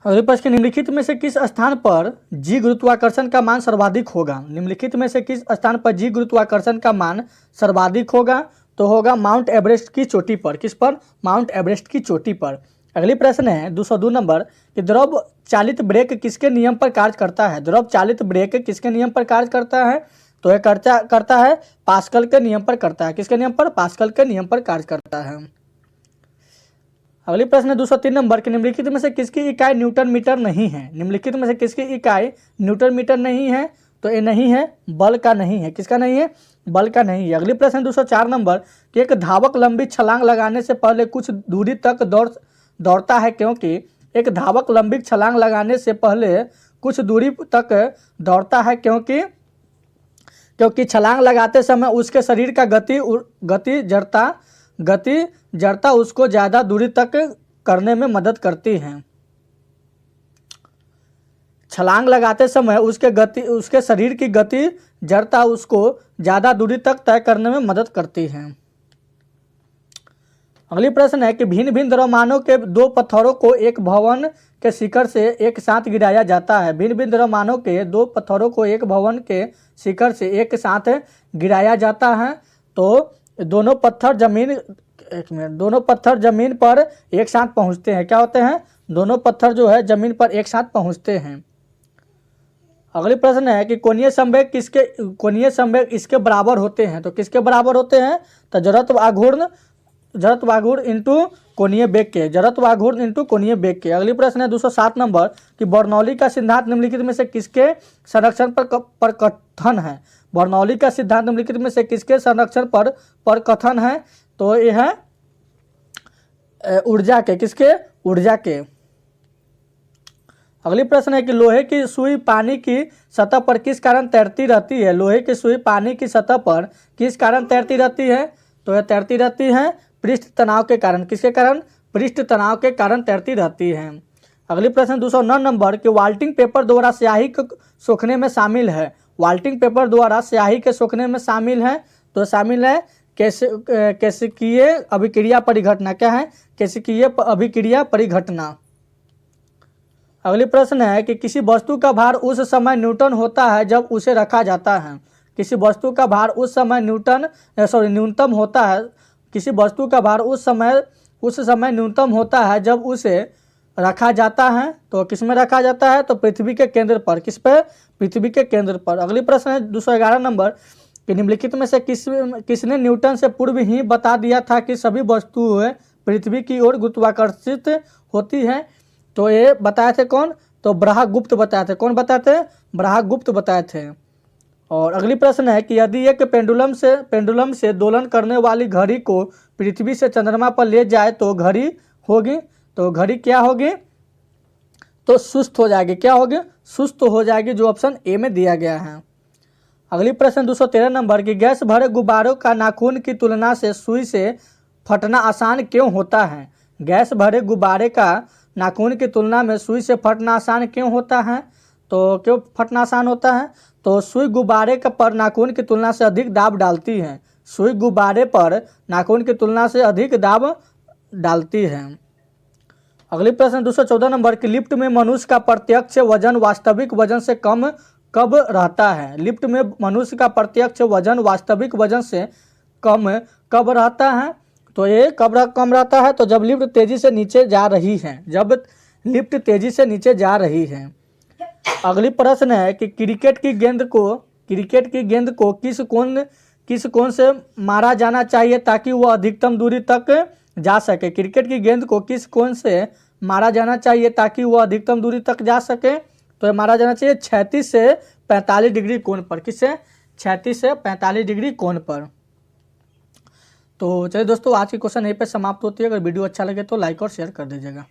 अगले प्रश्न, निम्नलिखित में से किस स्थान पर जी गुरुत्वाकर्षण का मान सर्वाधिक होगा? निम्नलिखित में से किस स्थान पर जी गुरुत्वाकर्षण का मान सर्वाधिक होगा? तो होगा माउंट एवरेस्ट की चोटी पर। किस पर? माउंट एवरेस्ट की चोटी पर। अगली प्रश्न है 202 नंबर कि द्रव चालित ब्रेक किसके नियम पर कार्य करता है? द्रव चालित ब्रेक किसके नियम पर कार्य करता है? तो यह करता है पास्कल के नियम पर करता है। किसके नियम पर? पास्कल के नियम पर कार्य करता है। अगली प्रश्न है 203 नंबर कि निम्नलिखित में से किसकी इकाई न्यूटन मीटर नहीं है? निम्नलिखित में से किसकी इकाई न्यूटन मीटर नहीं है? तो ये नहीं है, बल का नहीं है। किसका नहीं है? बल का नहीं है। अगली प्रश्न 204 नंबर कि एक धावक लंबी छलांग लगाने से पहले कुछ दूरी तक दौड़ता है क्योंकि? एक धावक लंबी छलांग लगाने से पहले कुछ दूरी तक दौड़ता है क्योंकि छलांग लगाते समय उसके शरीर का गति जड़ता उसको ज़्यादा दूरी तक करने में मदद करती है। छलांग लगाते समय उसके शरीर की गति जड़ता उसको ज़्यादा दूरी तक तय करने में मदद करती है। अगली प्रश्न है कि भिन्न भिन्न द्रव्यमानों के दो पत्थरों को एक भवन के शिखर से एक साथ गिराया जाता है। भिन्न भिन्न द्रव्यमानों के दो पत्थरों को एक भवन के शिखर से एक साथ गिराया जाता है। तो दोनों पत्थर जमीन पर एक साथ पहुंचते हैं। क्या होते हैं? दोनों पत्थर जो है जमीन पर एक साथ पहुंचते हैं। अगली प्रश्न है कि कोणीय संवेग इसके बराबर होते हैं। तो किसके बराबर होते हैं? तो जड़त्व आघूर्ण इंटू कोणीय वेग के, जड़त्व आघूर्ण इंटू कोणीय वेग के। अगली प्रश्न है 207 नंबर कि बर्नौली का सिद्धांत निम्नलिखित में से किसके संरक्षण पर कथन है? बर्नौली का सिद्धांत निम्नलिखित में से किसके संरक्षण पर कथन है? तो यह है ऊर्जा के। किसके? ऊर्जा के। अगली प्रश्न है कि लोहे की सुई पानी की सतह पर किस कारण तैरती रहती है? लोहे की सुई पानी की सतह पर किस कारण तैरती रहती है? तो यह तैरती रहती है पृष्ठ तनाव के कारण। किसके कारण? पृष्ठ तनाव के कारण तैरती रहती है। अगली प्रश्न 209 नंबर कि वाल्टिंग पेपर द्वारा स्याही को सोखने में शामिल है। वाल्टिंग पेपर द्वारा स्याही के सोखने में शामिल है। तो शामिल है कैशिकीय अभिक्रिया परिघटना। क्या है? कैशिकीय अभिक्रिया परिघटना। अगली प्रश्न है कि किसी वस्तु का भार उस समय न्यूटन होता है जब उसे रखा जाता है। किसी वस्तु का भार उस समय न्यूनतम होता है। किसी वस्तु का भार उस समय न्यूनतम होता है जब उसे रखा जाता है। तो किस में रखा जाता है? तो पृथ्वी के केंद्र पर। किस पे? पृथ्वी के केंद्र पर। अगली प्रश्न है 211 नंबर कि निम्नलिखित में से किसने न्यूटन से पूर्व ही बता दिया था कि सभी वस्तुएं पृथ्वी की ओर गुरुत्वाकर्षित होती हैं? तो ये बताए थे कौन? तो ब्रह्मगुप्त बताए थे। कौन बताए थे? ब्रह्मगुप्त बताए थे। और अगली प्रश्न है कि यदि एक पेंडुलम से दोलन करने वाली घड़ी को पृथ्वी से चंद्रमा पर ले जाए तो घड़ी होगी। तो घड़ी क्या होगी? तो सुस्त हो जाएगी। क्या होगी? सुस्त हो जाएगी, जो ऑप्शन ए में दिया गया है। अगली प्रश्न 213 नंबर की गैस भरे गुब्बारों का नाखून की तुलना से सुई से फटना आसान क्यों होता है? गैस भरे गुब्बारे का नाखून की तुलना में सुई से फटना आसान क्यों होता है? तो क्यों फटना आसान होता है? तो सुई गुब्बारे पर नाखून की तुलना से अधिक दाब डालती है। सुई गुब्बारे पर नाखून की तुलना से अधिक दाब डालती है। अगली प्रश्न 214 नंबर की लिफ्ट में मनुष्य का प्रत्यक्ष वजन वास्तविक वजन से कम कब रहता है? लिफ्ट में मनुष्य का प्रत्यक्ष वजन वास्तविक वजन से कम कब रहता है? तो ये कब कम रहता है? तो जब लिफ्ट तेजी से नीचे जा रही है। जब लिफ्ट तेजी से नीचे जा रही है। अगली प्रश्न है कि क्रिकेट की गेंद को किस कोण से मारा जाना चाहिए ताकि वह अधिकतम दूरी तक जा सके? क्रिकेट की गेंद को किस कोण से मारा जाना चाहिए ताकि वह अधिकतम दूरी तक जा सके? तो मारा जाना चाहिए 36 से 45 डिग्री कोण पर। किससे? 36 से 45 डिग्री कोण पर। तो चलिए दोस्तों, आज की क्वेश्चन यहीं पे समाप्त होती है। अगर वीडियो अच्छा लगे तो लाइक और शेयर कर दीजिएगा।